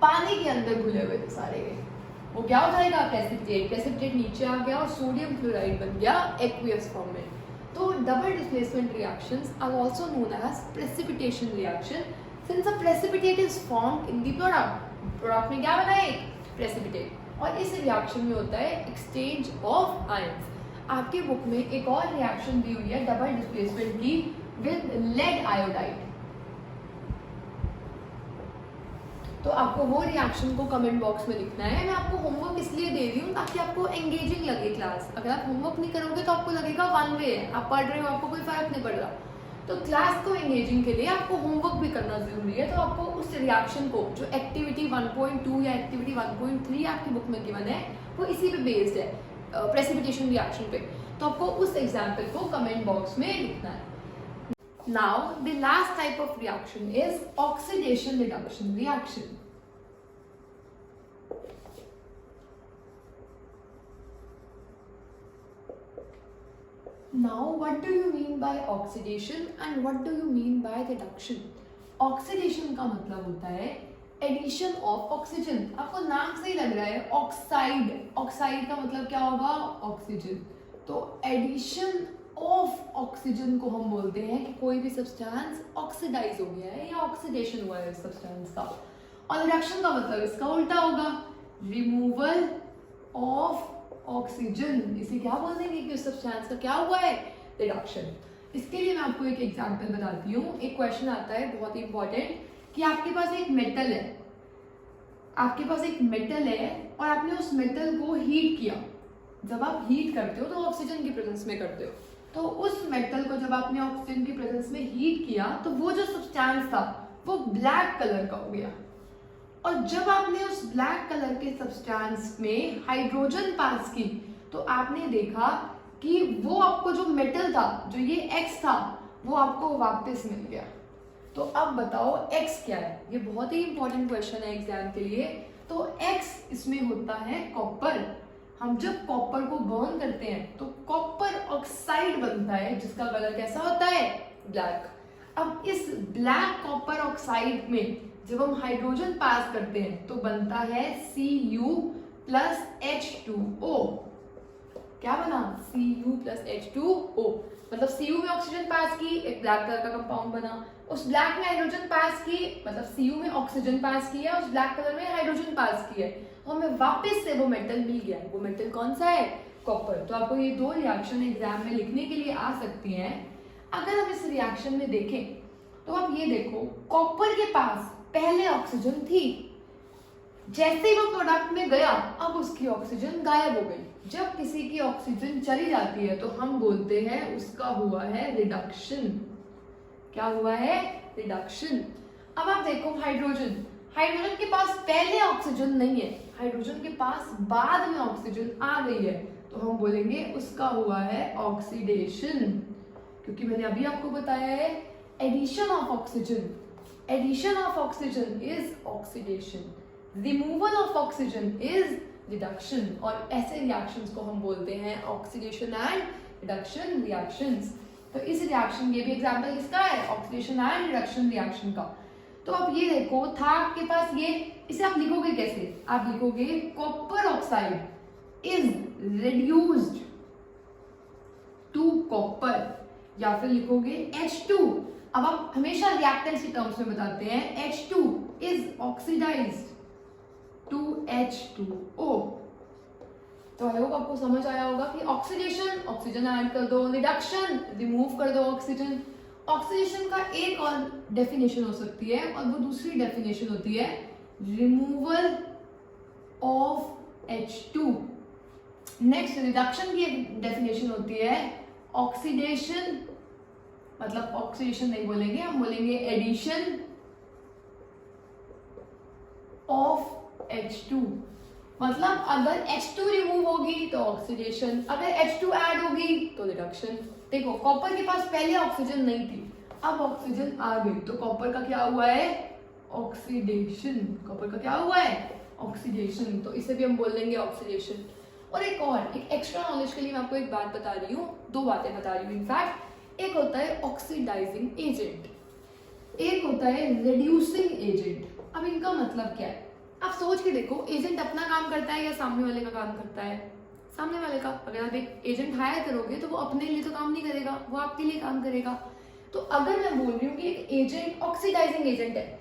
पानी के अंदर घुले हुए थे सारे के। वो क्या हो जाएगा? प्रेसिपिटेट। प्रेसिपिटेट नीचे आ गया और सोडियम क्लोराइड बन गया एक्वियस फॉर्म में। तो double displacement reactions are also known as precipitation reaction since a precipitate is formed in the product. Product में क्या बना है? प्रेसिपिटेट। और इस रिएक्शन में होता है एक्सचेंज ऑफ आयंस। आपके बुक में एक और रिएक्शन दी हुई है डबल डिस्प्लेसमेंट की विद लेड आयोडाइड। तो आपको वो रिएक्शन को कमेंट बॉक्स में लिखना है। मैं आपको होमवर्क इसलिए दे रही हूँ ताकि आपको एंगेजिंग लगे क्लास। अगर आप होमवर्क नहीं करोगे तो आपको लगेगा वन वे है, आप पढ़ रहे हो, आपको कोई फर्क नहीं पड़ रहा। तो क्लास को एंगेजिंग के लिए आपको होमवर्क भी करना जरूरी है। तो आपको उस रिएक्शन को, जो एक्टिविटी 1.2 या एक्टिविटी 1.3 आपकी बुक में गिवन है, वो इसी पे बेस्ड है, प्रेसिपिटेशन रिएक्शन पे। तो आपको उस एग्जाम्पल को कमेंट बॉक्स में लिखना है। Now, the last type of reaction is oxidation reduction reaction. Now, what do you mean by oxidation and what do you mean by reduction? Oxidation का मतलब होता है addition of oxygen. आपको नाम से ही लग रहा है ऑक्साइड। ऑक्साइड का मतलब क्या होगा? ऑक्सीजन। तो addition ऑफ ऑक्सीजन को हम बोलते हैं कि कोई भी सब्सटेंस ऑक्सीडाइज हो गया है या ऑक्सीडेशन हुआ है सब्सटेंस का। और रिडक्शन का मतलब इसका उल्टा होगा, रिमूवल ऑफ ऑक्सीजन। इसे क्या बोल देंगे कि उस सब्सटेंस का क्या हुआ है? रिडक्शन। इसके लिए मैं आपको एक एग्जांपल बताती हूँ। एक क्वेश्चन आता है बहुत ही इंपॉर्टेंट कि आपके पास एक मेटल है, आपके पास एक मेटल है और आपने उस मेटल को हीट किया। जब आप हीट करते हो तो ऑक्सीजन की प्रेजेंस में करते हो। तो उस मेटल को जब आपने ऑक्सीजन की प्रेजेंस में हीट किया तो वो जो सब्सटेंस था वो ब्लैक कलर का हो गया। और जब आपने उस ब्लैक कलर के सब्सटेंस में हाइड्रोजन पास की तो आपने देखा कि वो आपको जो मेटल था, जो ये X था, वो आपको वापस मिल गया। तो अब बताओ X क्या है? ये बहुत ही इंपॉर्टेंट क्वेश्चन है एग्जाम के लिए। तो X इसमें होता है कॉपर। हम जब कॉपर को बर्न करते हैं तो कॉपर ऑक्साइड बनता है जिसका कलर कैसा होता है? ब्लैक। अब इस ब्लैक कॉपर ऑक्साइड में जब हम हाइड्रोजन पास करते हैं तो बनता है Cu प्लस H2O। क्या बना? Cu plus H2O। मतलब Cu में ऑक्सीजन पास की, एक ब्लैक कलर का कंपाउंड बना। उस ब्लैक में हाइड्रोजन पास की, मतलब Cu में ऑक्सीजन पास किया, उस ब्लैक कलर में हाइड्रोजन पास किया, तो हमें वापस से वो मेटल मिल गया। वो मेटल कौन सा है? कॉपर। तो आपको ये दो रिएक्शन एग्जाम में लिखने के लिए आ सकती हैं। अगर हम इस रिएक्शन में देखें तो आप ये देखो, कॉपर के पास पहले ऑक्सीजन थी, जैसे ही वो प्रोडक्ट में गया अब उसकी ऑक्सीजन गायब हो गई। जब किसी की ऑक्सीजन चली जाती है तो हम बोलते हैं उसका हुआ है रिडक्शन। क्या हुआ है? रिडक्शन। अब आप देखो हाइड्रोजन, हाइड्रोजन के पास पहले ऑक्सीजन नहीं है, हाइड्रोजन के पास बाद में ऑक्सीजन आ गई है, तो हम बोलेंगे उसका हुआ है ऑक्सीडेशन। क्योंकि मैंने अभी आपको बताया है addition of oxygen, addition of oxygen is oxidation, removal of oxygen is reduction, और ऐसे रिएक्शंस को हम बोलते हैं ऑक्सीडेशन एंड रिडक्शन रिएक्शंस। तो इस रिएक्शन के भी एग्जांपल किसका है, ऑक्सीडेशन एंड रिडक्शन रिएक्शन का। तो अब ये देखो था आपके पास ये, इसे आप लिखोगे कैसे, आप लिखोगे copper oxide is reduced to copper, या फिर लिखोगे H2। अब आप हमेशा रिएक्टेंट्स की टर्म्स में बताते हैं, H2 is oxidised to H2O। तो आई होप आपको समझ आया होगा कि ऑक्सीडेशन, ऑक्सीजन ऐड कर दो, रिडक्शन, रिमूव कर दो ऑक्सीजन। ऑक्सीडेशन का एक और डेफिनेशन हो सकती है, और वो दूसरी डेफिनेशन होती है removal of H2। Next reduction की एक डेफिनेशन होती है ऑक्सीडेशन, मतलब ऑक्सीडेशन नहीं बोलेंगे, हम बोलेंगे एडिशन ऑफ H2। मतलब अगर H2 रिमूव होगी तो ऑक्सीडेशन, अगर H2 ऐड होगी तो रिडक्शन। देखो कॉपर के पास पहले ऑक्सीजन नहीं थी, अब ऑक्सीजन आ गई, तो कॉपर का क्या हुआ है, ऑक्सीडेशन। कॉपर का क्या हुआ है, ऑक्सीडेशन। तो इसे भी हम बोल देंगे ऑक्सीडेशन। और एक और, एक एक्स्ट्रा नॉलेज के लिए मैं आपको एक बात बता रही हूँ, दो बातें बता रही हूँ इनफैक्ट। एक होता है ऑक्सीडाइजिंग एजेंट, एक होता है रिड्यूसिंग एजेंट। अब इनका मतलब क्या है, आप सोच के देखो, एजेंट अपना काम करता है या सामने वाले का काम करता है, सामने वाले का। अगर आप एक एजेंट हायर करोगे तो वो अपने लिए तो काम नहीं करेगा, वो आपके लिए काम करेगा। तो अगर मैं बोल रही हूँ कि एक एजेंट ऑक्सीडाइजिंग एजेंट है,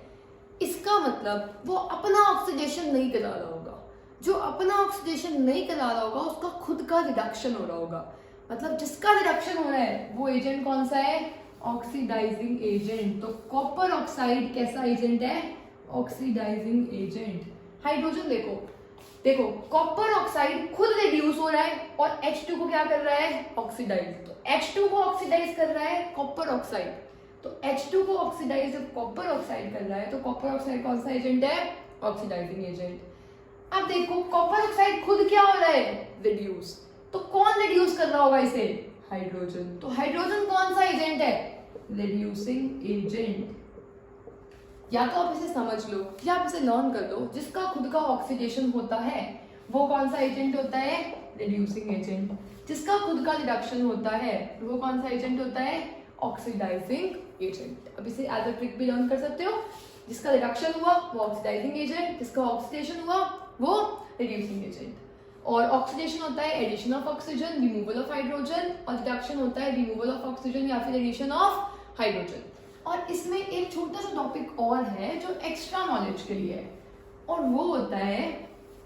इसका मतलब वो अपना ऑक्सीडेशन नहीं करा रहा होगा। जो अपना ऑक्सीडेशन नहीं करा रहा होगा उसका खुद का रिडक्शन हो रहा होगा। मतलब जिसका रिडक्शन हो रहा है वो एजेंट कौन सा है, ऑक्सीडाइजिंग एजेंट। तो कॉपर ऑक्साइड कैसा एजेंट है, ऑक्सीडाइजिंग एजेंट। हाइड्रोजन देखो, देखो कॉपर ऑक्साइड खुद रिड्यूस हो रहा है और H2 को क्या कर रहा है, ऑक्सीडाइज। तो H2 को ऑक्सीडाइज कर रहा है कॉपर ऑक्साइड, तो H2 को ऑक्सीडाइज जब कॉपर ऑक्साइड कर रहा है तो कॉपर ऑक्साइड कौन सा एजेंट है, ऑक्सीडाइजिंग एजेंट। अब देखो कॉपर ऑक्साइड खुद क्या हो रहा है, रिड्यूस। तो कौन रिड्यूस कर रहा होगा इसे, हाइड्रोजन। तो हाइड्रोजन कौन सा एजेंट है, रिड्यूसिंग एजेंट। या तो आप इसे समझ लो या आप इसे लर्न कर लो, जिसका खुद का ऑक्सीडेशन होता है वो कौन सा एजेंट होता है, रिड्यूसिंग एजेंट। जिसका खुद का रिडक्शन होता है वो कौन सा एजेंट होता है, ऑक्सीडाइजिंग एजेंट। अब इसे एज अ ट्रिक भी लर्न कर सकते हो, जिसका रिडक्शन हुआ वो ऑक्सीडाइजिंग एजेंट, जिसका ऑक्सीडेशन हुआ वो रिड्यूसिंग एजेंट। और ऑक्सीडेशन होता है addition of oxygen, removal of hydrogen, और रिडक्शन होता है रिमूवल ऑफ ऑक्सीजन या फिर एडिशन ऑफ हाइड्रोजन। और इसमें एक छोटा सा टॉपिक और है जो एक्स्ट्रा नॉलेज के लिए है, और वो होता है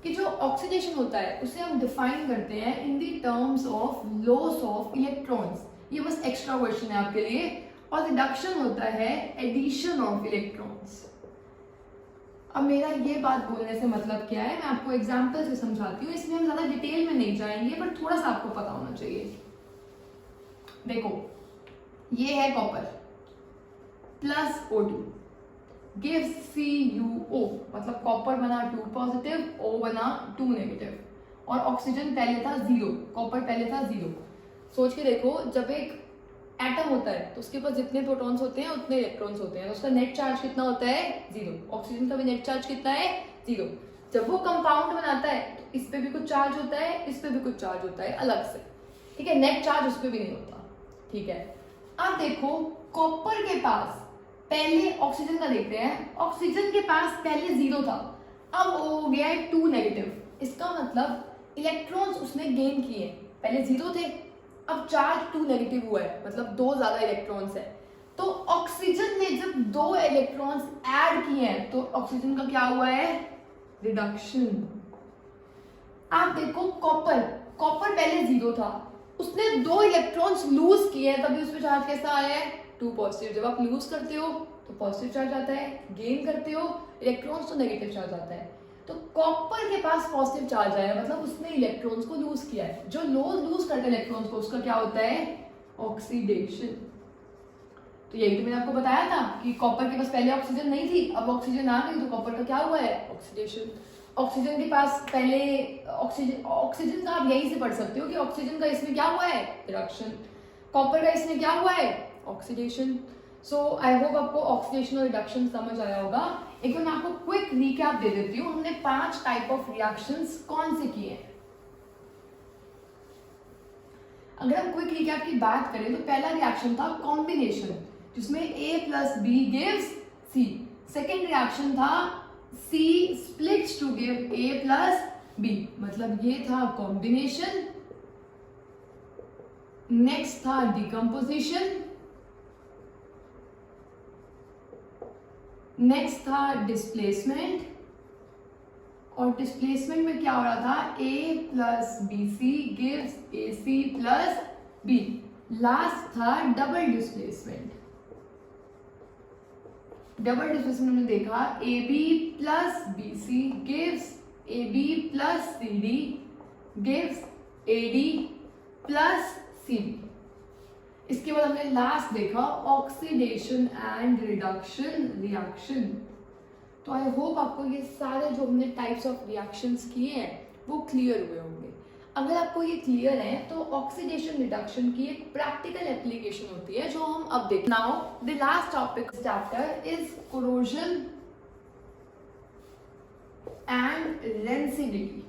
कि जो ऑक्सीडेशन होता है उसे हम डिफाइन करते हैं in the terms of loss of electrons. ये बस एक्स्ट्रा क्वेश्चन है आपके लिए। और रिडक्शन होता है एडिशन ऑफ इलेक्ट्रॉन्स। अब मेरा ये बात बोलने से मतलब क्या है, मैं आपको एग्जाम्पल से समझाती हूँ, इसमें हम ज्यादा डिटेल में नहीं जाएंगे पर थोड़ा सा आपको पता होना चाहिए। देखो ये है copper plus O2 gives CuO, मतलब कॉपर बना 2 पॉजिटिव, O बना 2 नेगेटिव, और ऑक्सीजन पहले था 0, कॉपर पहले था 0। सोच के देखो, जब एक एटम होता है तो उसके पास जितने प्रोटॉन्स होते हैं उतने इलेक्ट्रॉन्स होते हैं, तो उसका नेट चार्ज कितना होता है, 0। ऑक्सीजन का भी नेट चार्ज कितना है, 0। जब वो कंपाउंड बनाता है तो इस पे भी कुछ चार्ज होता है, इस पे भी कुछ चार्ज होता है अलग से, ठीक है। नेट चार्ज उस पर भी नहीं होता, ठीक है। अब देखो कॉपर के पास पहले ऑक्सीजन का देखते हैं, ऑक्सीजन के पास पहले 0 था, अब हो गया है 2 नेगेटिव। इसका मतलब इलेक्ट्रॉन्स उसने गेन किए, पहले 0 थे अब चार्ज 2 नेगेटिव हुआ है, मतलब 2 ज्यादा इलेक्ट्रॉन्स है। तो ऑक्सीजन ने जब 2 इलेक्ट्रॉन्स ऐड किए हैं तो ऑक्सीजन का क्या हुआ है, रिडक्शन। आप देखो कॉपर, कॉपर पहले 0 था, उसने 2 इलेक्ट्रॉन्स लूज किए हैं, तभी उस पर चार्ज कैसा आया है, 2 पॉजिटिव। जब आप लूज करते हो तो पॉजिटिव चार्ज आता है, गेन करते हो इलेक्ट्रॉन्स तो नेगेटिव चार्ज आता है। तो कॉपर के पास पॉजिटिव चार्ज आया, मतलब उसने इलेक्ट्रॉन्स को लूज किया है। जो लूज करते हैं इलेक्ट्रॉन्स को उसका क्या होता है, ऑक्सीडेशन। तो यही तो मैंने आपको बताया था कि कॉपर के पास पहले ऑक्सीजन नहीं थी, अब ऑक्सीजन आ गई तो कॉपर का क्या हुआ है, ऑक्सीडेशन। ऑक्सीजन के पास पहले ऑक्सीजन का आप यही से पढ़ सकते हो कि ऑक्सीजन का इसमें क्या हुआ है, रिडक्शन। कॉपर का इसमें क्या हुआ है, ऑक्सीडेशन। सो आई होप आपको ऑक्सीडेशन और रिडक्शन समझ आया होगा। एक बार मैं आपको क्विक रिकैप दे देती हूँ, हमने 5 टाइप ऑफ रिएक्शंस कौन से किए हैं। अगर हम क्विक रिकैप की बात करें तो पहला रिएक्शन था कॉम्बिनेशन, जिसमें A plus B gives C। Second reaction था C splits to give A plus B, मतलब ये था कॉम्बिनेशन। नेक्स्ट था डिकम्पोजिशन, नेक्स्ट था डिस्प्लेसमेंट, और डिस्प्लेसमेंट में क्या हो रहा था, A plus B C gives A C plus B. Last था डबल डिस्प्लेसमेंट। डबल डिस्प्लेसमेंट हमने देखा A B plus B C gives A B plus C D gives A D plus C D. इसके बाद हमने last देखा oxidation and reduction reaction. तो I hope आपको ये सारे जो हमने टाइप्स ऑफ रिएक्शंस किए हैं वो क्लियर हुए होंगे। अगर आपको ये क्लियर है तो ऑक्सीडेशन रिडक्शन की एक प्रैक्टिकल एप्लीकेशन होती है जो हम अब देखें। Now the last topic chapter is corrosion and rancidity.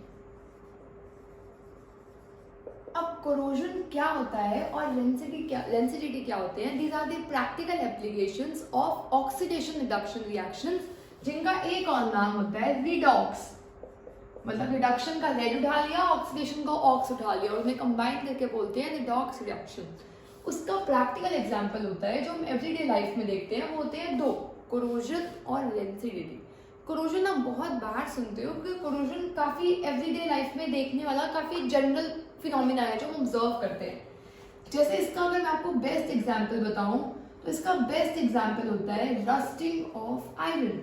अब कोरोजन क्या होता है और रेंसिडिटी क्या होते हैं, these are the practical applications of oxidation reduction reactions, जिनका एक और नाम होता है रिडॉक्स। मतलब रिडक्शन का रेड उठा लिया, ऑक्सीडेशन का ऑक्स उठा लिया और उन्हें कंबाइन करके बोलते हैं रिडॉक्स रिएक्शन। उसका प्रैक्टिकल एग्जांपल होता है जो हम एवरीडे लाइफ में देखते हैं, वो होते हैं 2, कोरोजन और रेंसिडिटी। कोरोजन आप बहुत बार सुनते हो क्योंकि कोरोजन काफी एवरीडे लाइफ में देखने वाला काफी जनरल फिनोमिना है जो हम ऑब्जर्व करते हैं। जैसे इसका अगर मैं आपको बेस्ट एग्जांपल बताऊं तो इसका बेस्ट एग्जांपल होता है रस्टिंग ऑफ आयरन,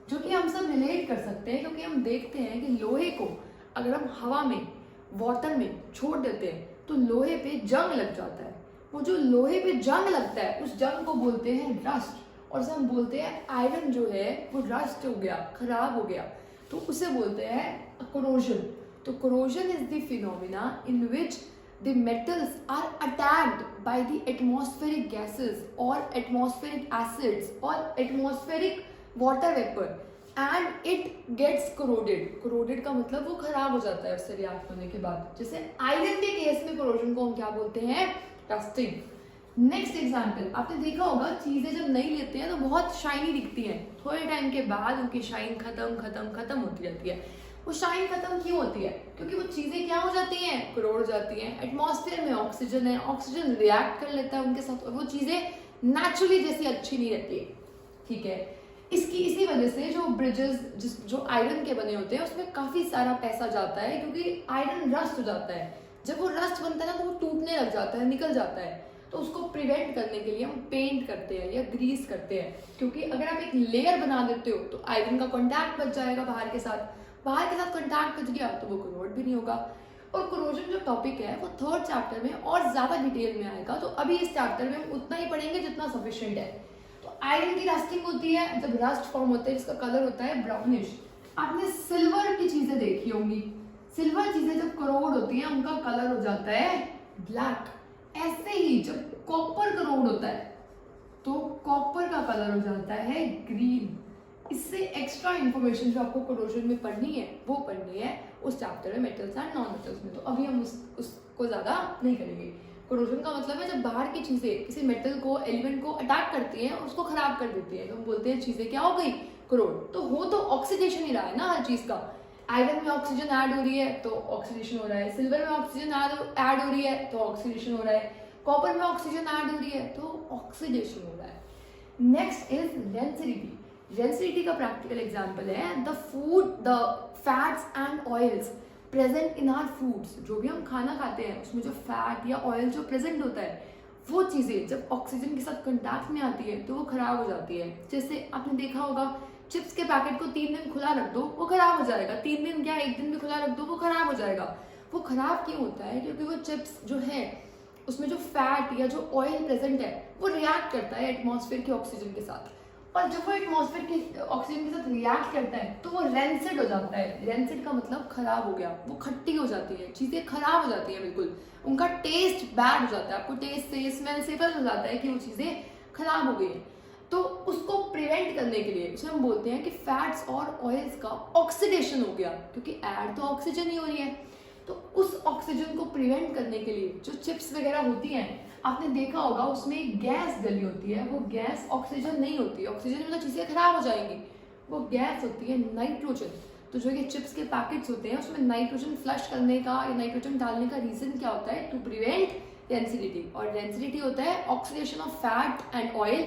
जो कि हम सब रिलेट कर सकते हैं क्योंकि हम देखते हैं कि लोहे को अगर हम हवा में वाटर में छोड़ देते हैं तो लोहे पे जंग लग जाता है। वो जो लोहे पे जंग लगता है उस जंग को बोलते हैं रस्ट, और जब हम बोलते हैं आयरन जो है वो रस्ट हो गया, खराब हो गया, तो उसे बोलते हैं कोरोजन। तो corrosion is the phenomena in which the metals are attacked by the atmospheric gases or atmospheric acids or atmospheric water vapor and it gets corroded। corroded का मतलब वो खराब हो जाता है उससे रिएक्ट होने के बाद। जैसे आयरन के केस में कोरोजन को हम क्या बोलते हैं, रस्टिंग। नेक्स्ट एग्जाम्पल, आपने देखा होगा चीजें जब नहीं लेते हैं तो बहुत शाइनी दिखती हैं, थोड़े टाइम के बाद उनकी शाइन खत्म होती जाती है। वो शाइन खत्म क्यों होती है, क्योंकि वो चीजें क्या हो जाती हैं, क्रोड जाती हैं। एटमॉस्फेयर में ऑक्सीजन है, ऑक्सीजन रिएक्ट कर लेता है उनके साथ और वो चीजें नेचुरली जैसी अच्छी नहीं रहती है। ठीक है, इसी वजह से जो ब्रिजेस जो आयरन के बने होते हैं उसमें काफी सारा पैसा जाता है, क्योंकि आयरन रस्ट हो जाता है। जब वो रस्ट बनता है ना तो वो टूटने लग जाता है, निकल जाता है। तो उसको प्रिवेंट करने के लिए हम पेंट करते हैं या ग्रीस करते हैं, क्योंकि अगर आप एक लेयर बना देते हो तो आयरन का कॉन्टैक्ट बच जाएगा बाहर के साथ कॉन्टैक्ट बच गया तो वो कोरोड भी नहीं होगा। और कोरोजन जो टॉपिक है वो 3rd चैप्टर में और ज्यादा डिटेल में आएगा, तो अभी इस चैप्टर में हम उतना ही पढ़ेंगे जितना सफिशिएंट है। तो आयरन की रस्टिंग होती है जब रस्ट फॉर्म होता है, जिसका कलर होता है ब्राउनिश। आपने सिल्वर की चीजें देखी होंगी, सिल्वर चीजें जब करोड होती हैं उनका कलर हो जाता है ब्लैक। ऐसे ही जब कॉपर करोड होता है तो कॉपर का कलर हो जाता है ग्रीन। इससे एक्स्ट्रा इन्फॉर्मेशन जो आपको कोरोजन में पढ़नी है वो पढ़नी है उस चैप्टर में, मेटल्स एंड नॉन मेटल्स में। तो अभी हम उसको ज्यादा नहीं करेंगे। कोरोजन का मतलब है जब बाहर की चीजें किसी मेटल को, एलिमेंट को अटैक करती हैं और उसको खराब कर देती है, तो हम बोलते हैं चीजें क्या हो गई, कोरोड। तो हो तो ऑक्सीडेशन ही रहा है ना हर चीज का। आयरन में ऑक्सीजन ऐड हो रही है तो ऑक्सीडेशन हो रहा है, सिल्वर में ऑक्सीजन ऐड हो रही है तो ऑक्सीडेशन हो रहा है, कॉपर में ऑक्सीजन ऐड हो रही है तो ऑक्सीडेशन हो रहा है। Next is density. डेंसिटी का प्रैक्टिकल एग्जांपल है the fats and oils present in our foods. जो भी हम खाना खाते हैं उसमें जो फैट या ऑयल जो प्रेजेंट होता है, वो चीजें जब ऑक्सीजन के साथ कांटेक्ट में आती है तो वो खराब हो जाती है। जैसे आपने देखा होगा चिप्स के पैकेट को 3 दिन खुला रख दो वो खराब हो जाएगा, 3 दिन क्या 1 दिन भी खुला रख दो वो खराब हो जाएगा। वो खराब क्यों होता है, क्योंकि वो चिप्स जो है उसमें जो फैट या जो ऑयल प्रेजेंट है वो रिएक्ट करता है एटमॉस्फेयर के ऑक्सीजन के साथ, और जब वो एटमॉस्फेयर के ऑक्सीजन के साथ रिएक्ट करता है तो वो रेंसिड हो जाता है। रेंसिड का मतलब खराब हो गया, वो खट्टी हो जाती है, चीज़ें खराब हो जाती है, बिल्कुल उनका टेस्ट बैड हो जाता है। आपको टेस्ट से, स्मेल से पता चल जाता है कि वो चीज़ें खराब हो गई हैं। तो उसको प्रिवेंट करने के लिए उसे हम बोलते हैं कि फैट्स और ऑयल्स का ऑक्सीडेशन हो गया, क्योंकि ऐड तो ऑक्सीजन ही हो रही है। तो उस ऑक्सीजन को प्रिवेंट करने के लिए जो चिप्स वगैरह होती हैं, आपने देखा होगा उसमें एक गैस डली होती है, वो गैस ऑक्सीजन नहीं होती है, ऑक्सीजन में तो चीज़ें खराब हो जाएंगी, वो गैस होती है नाइट्रोजन। तो जो ये चिप्स के पैकेट्स होते हैं उसमें नाइट्रोजन फ्लश करने का या नाइट्रोजन डालने का रीजन क्या होता है? टू प्रिवेंट रेंसिडिटी, और रेंसिडिटी होता है oxidation of fat and oil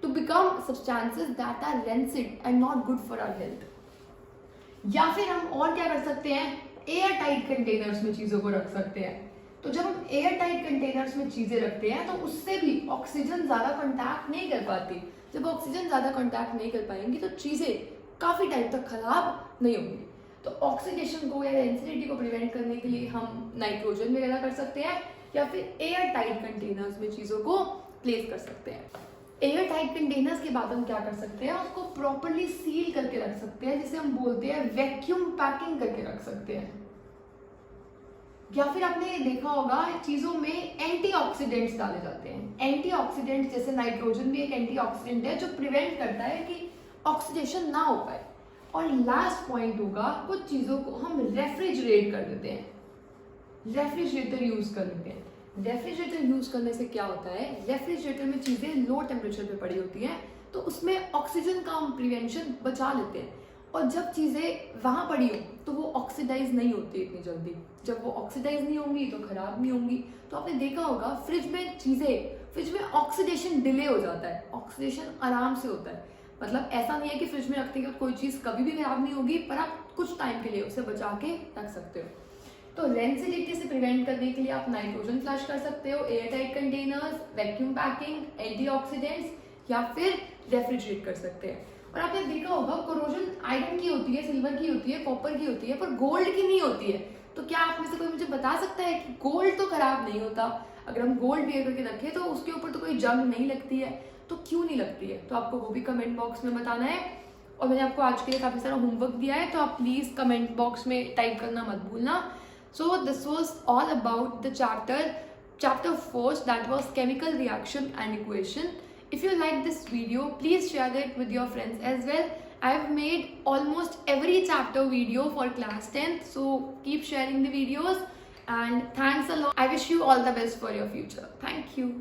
to become substances that are rancid and not good for our health. या फिर हम और क्या कर सकते हैं? एयर टाइट कंटेनर्स में चीज़ों को रख सकते हैं। तो जब हम एयर टाइट कंटेनर्स में चीज़ें रखते हैं तो उससे भी ऑक्सीजन ज़्यादा कॉन्टैक्ट नहीं कर पाती। जब ऑक्सीजन ज़्यादा कॉन्टैक्ट नहीं कर पाएंगी तो चीज़ें काफ़ी टाइम तक खराब नहीं होंगी। तो ऑक्सीडेशन को या रेंसिडिटी को प्रिवेंट करने के लिए हम नाइट्रोजन वगैरह कर सकते हैं, या फिर एयर टाइट कंटेनर्स में चीज़ों को प्लेस कर सकते हैं। एयर टाइट कंटेनर्स के बाद हम क्या कर सकते हैं? उसको प्रॉपरली सील करके रख सकते हैं, जिसे हम बोलते हैं वैक्यूम पैकिंग करके रख सकते हैं। या फिर आपने देखा होगा चीजों में एंटीऑक्सीडेंट्स डाले जाते हैं। एंटीऑक्सीडेंट्स जैसे नाइट्रोजन भी एक एंटीऑक्सीडेंट है जो प्रिवेंट करता है कि ऑक्सीडेशन ना हो पाए। और लास्ट पॉइंट होगा, कुछ चीजों को हम रेफ्रिजरेट कर देते हैं, रेफ्रिजरेटर यूज कर लेते हैं। रेफ्रिजरेटर यूज करने से क्या होता है? रेफ्रिजरेटर में चीजें लो टेम्परेचर पे पड़ी होती हैं, तो उसमें ऑक्सीजन का हम प्रिवेंशन बचा लेते हैं, और जब चीज़ें वहाँ पड़ी हो तो वो ऑक्सीडाइज नहीं होती इतनी जल्दी। जब वो ऑक्सीडाइज नहीं होंगी तो खराब नहीं होंगी। तो आपने देखा होगा फ्रिज में ऑक्सीडेशन डिले हो जाता है, ऑक्सीडेशन आराम से होता है। मतलब ऐसा नहीं है कि फ्रिज में रखते हैं कोई चीज़ कभी भी खराब नहीं होगी, पर आप कुछ टाइम के लिए उसे बचा के रख सकते हो। तो रेंसिडिटी से प्रिवेंट करने के लिए आप नाइट्रोजन फ्लश कर सकते हो, air tight containers, vacuum packing, antioxidants, या फिर रेफ्रिजरेट कर सकते हैं। और आपने देखा होगा कोरोजन आयरन की होती है, सिल्वर की होती है, कॉपर की होती है, पर गोल्ड की नहीं होती है। तो क्या आप में से कोई मुझे बता सकता है कि गोल्ड तो खराब नहीं होता? अगर हम गोल्ड वेयर करके रखें तो उसके ऊपर तो कोई जंग नहीं लगती है, तो क्यों नहीं लगती है? तो आपको वो भी कमेंट बॉक्स में बताना है। और मैंने आपको आज के लिए काफ़ी सारा होमवर्क दिया है, तो आप प्लीज़ कमेंट बॉक्स में टाइप करना मत भूलना। So this was all about the chapter 4, that was chemical reaction and equation. If you like this video, please share it with your friends as well. I have made almost every chapter video for class 10th, so keep sharing the videos, and thanks a lot. I wish you all the best for your future. Thank you.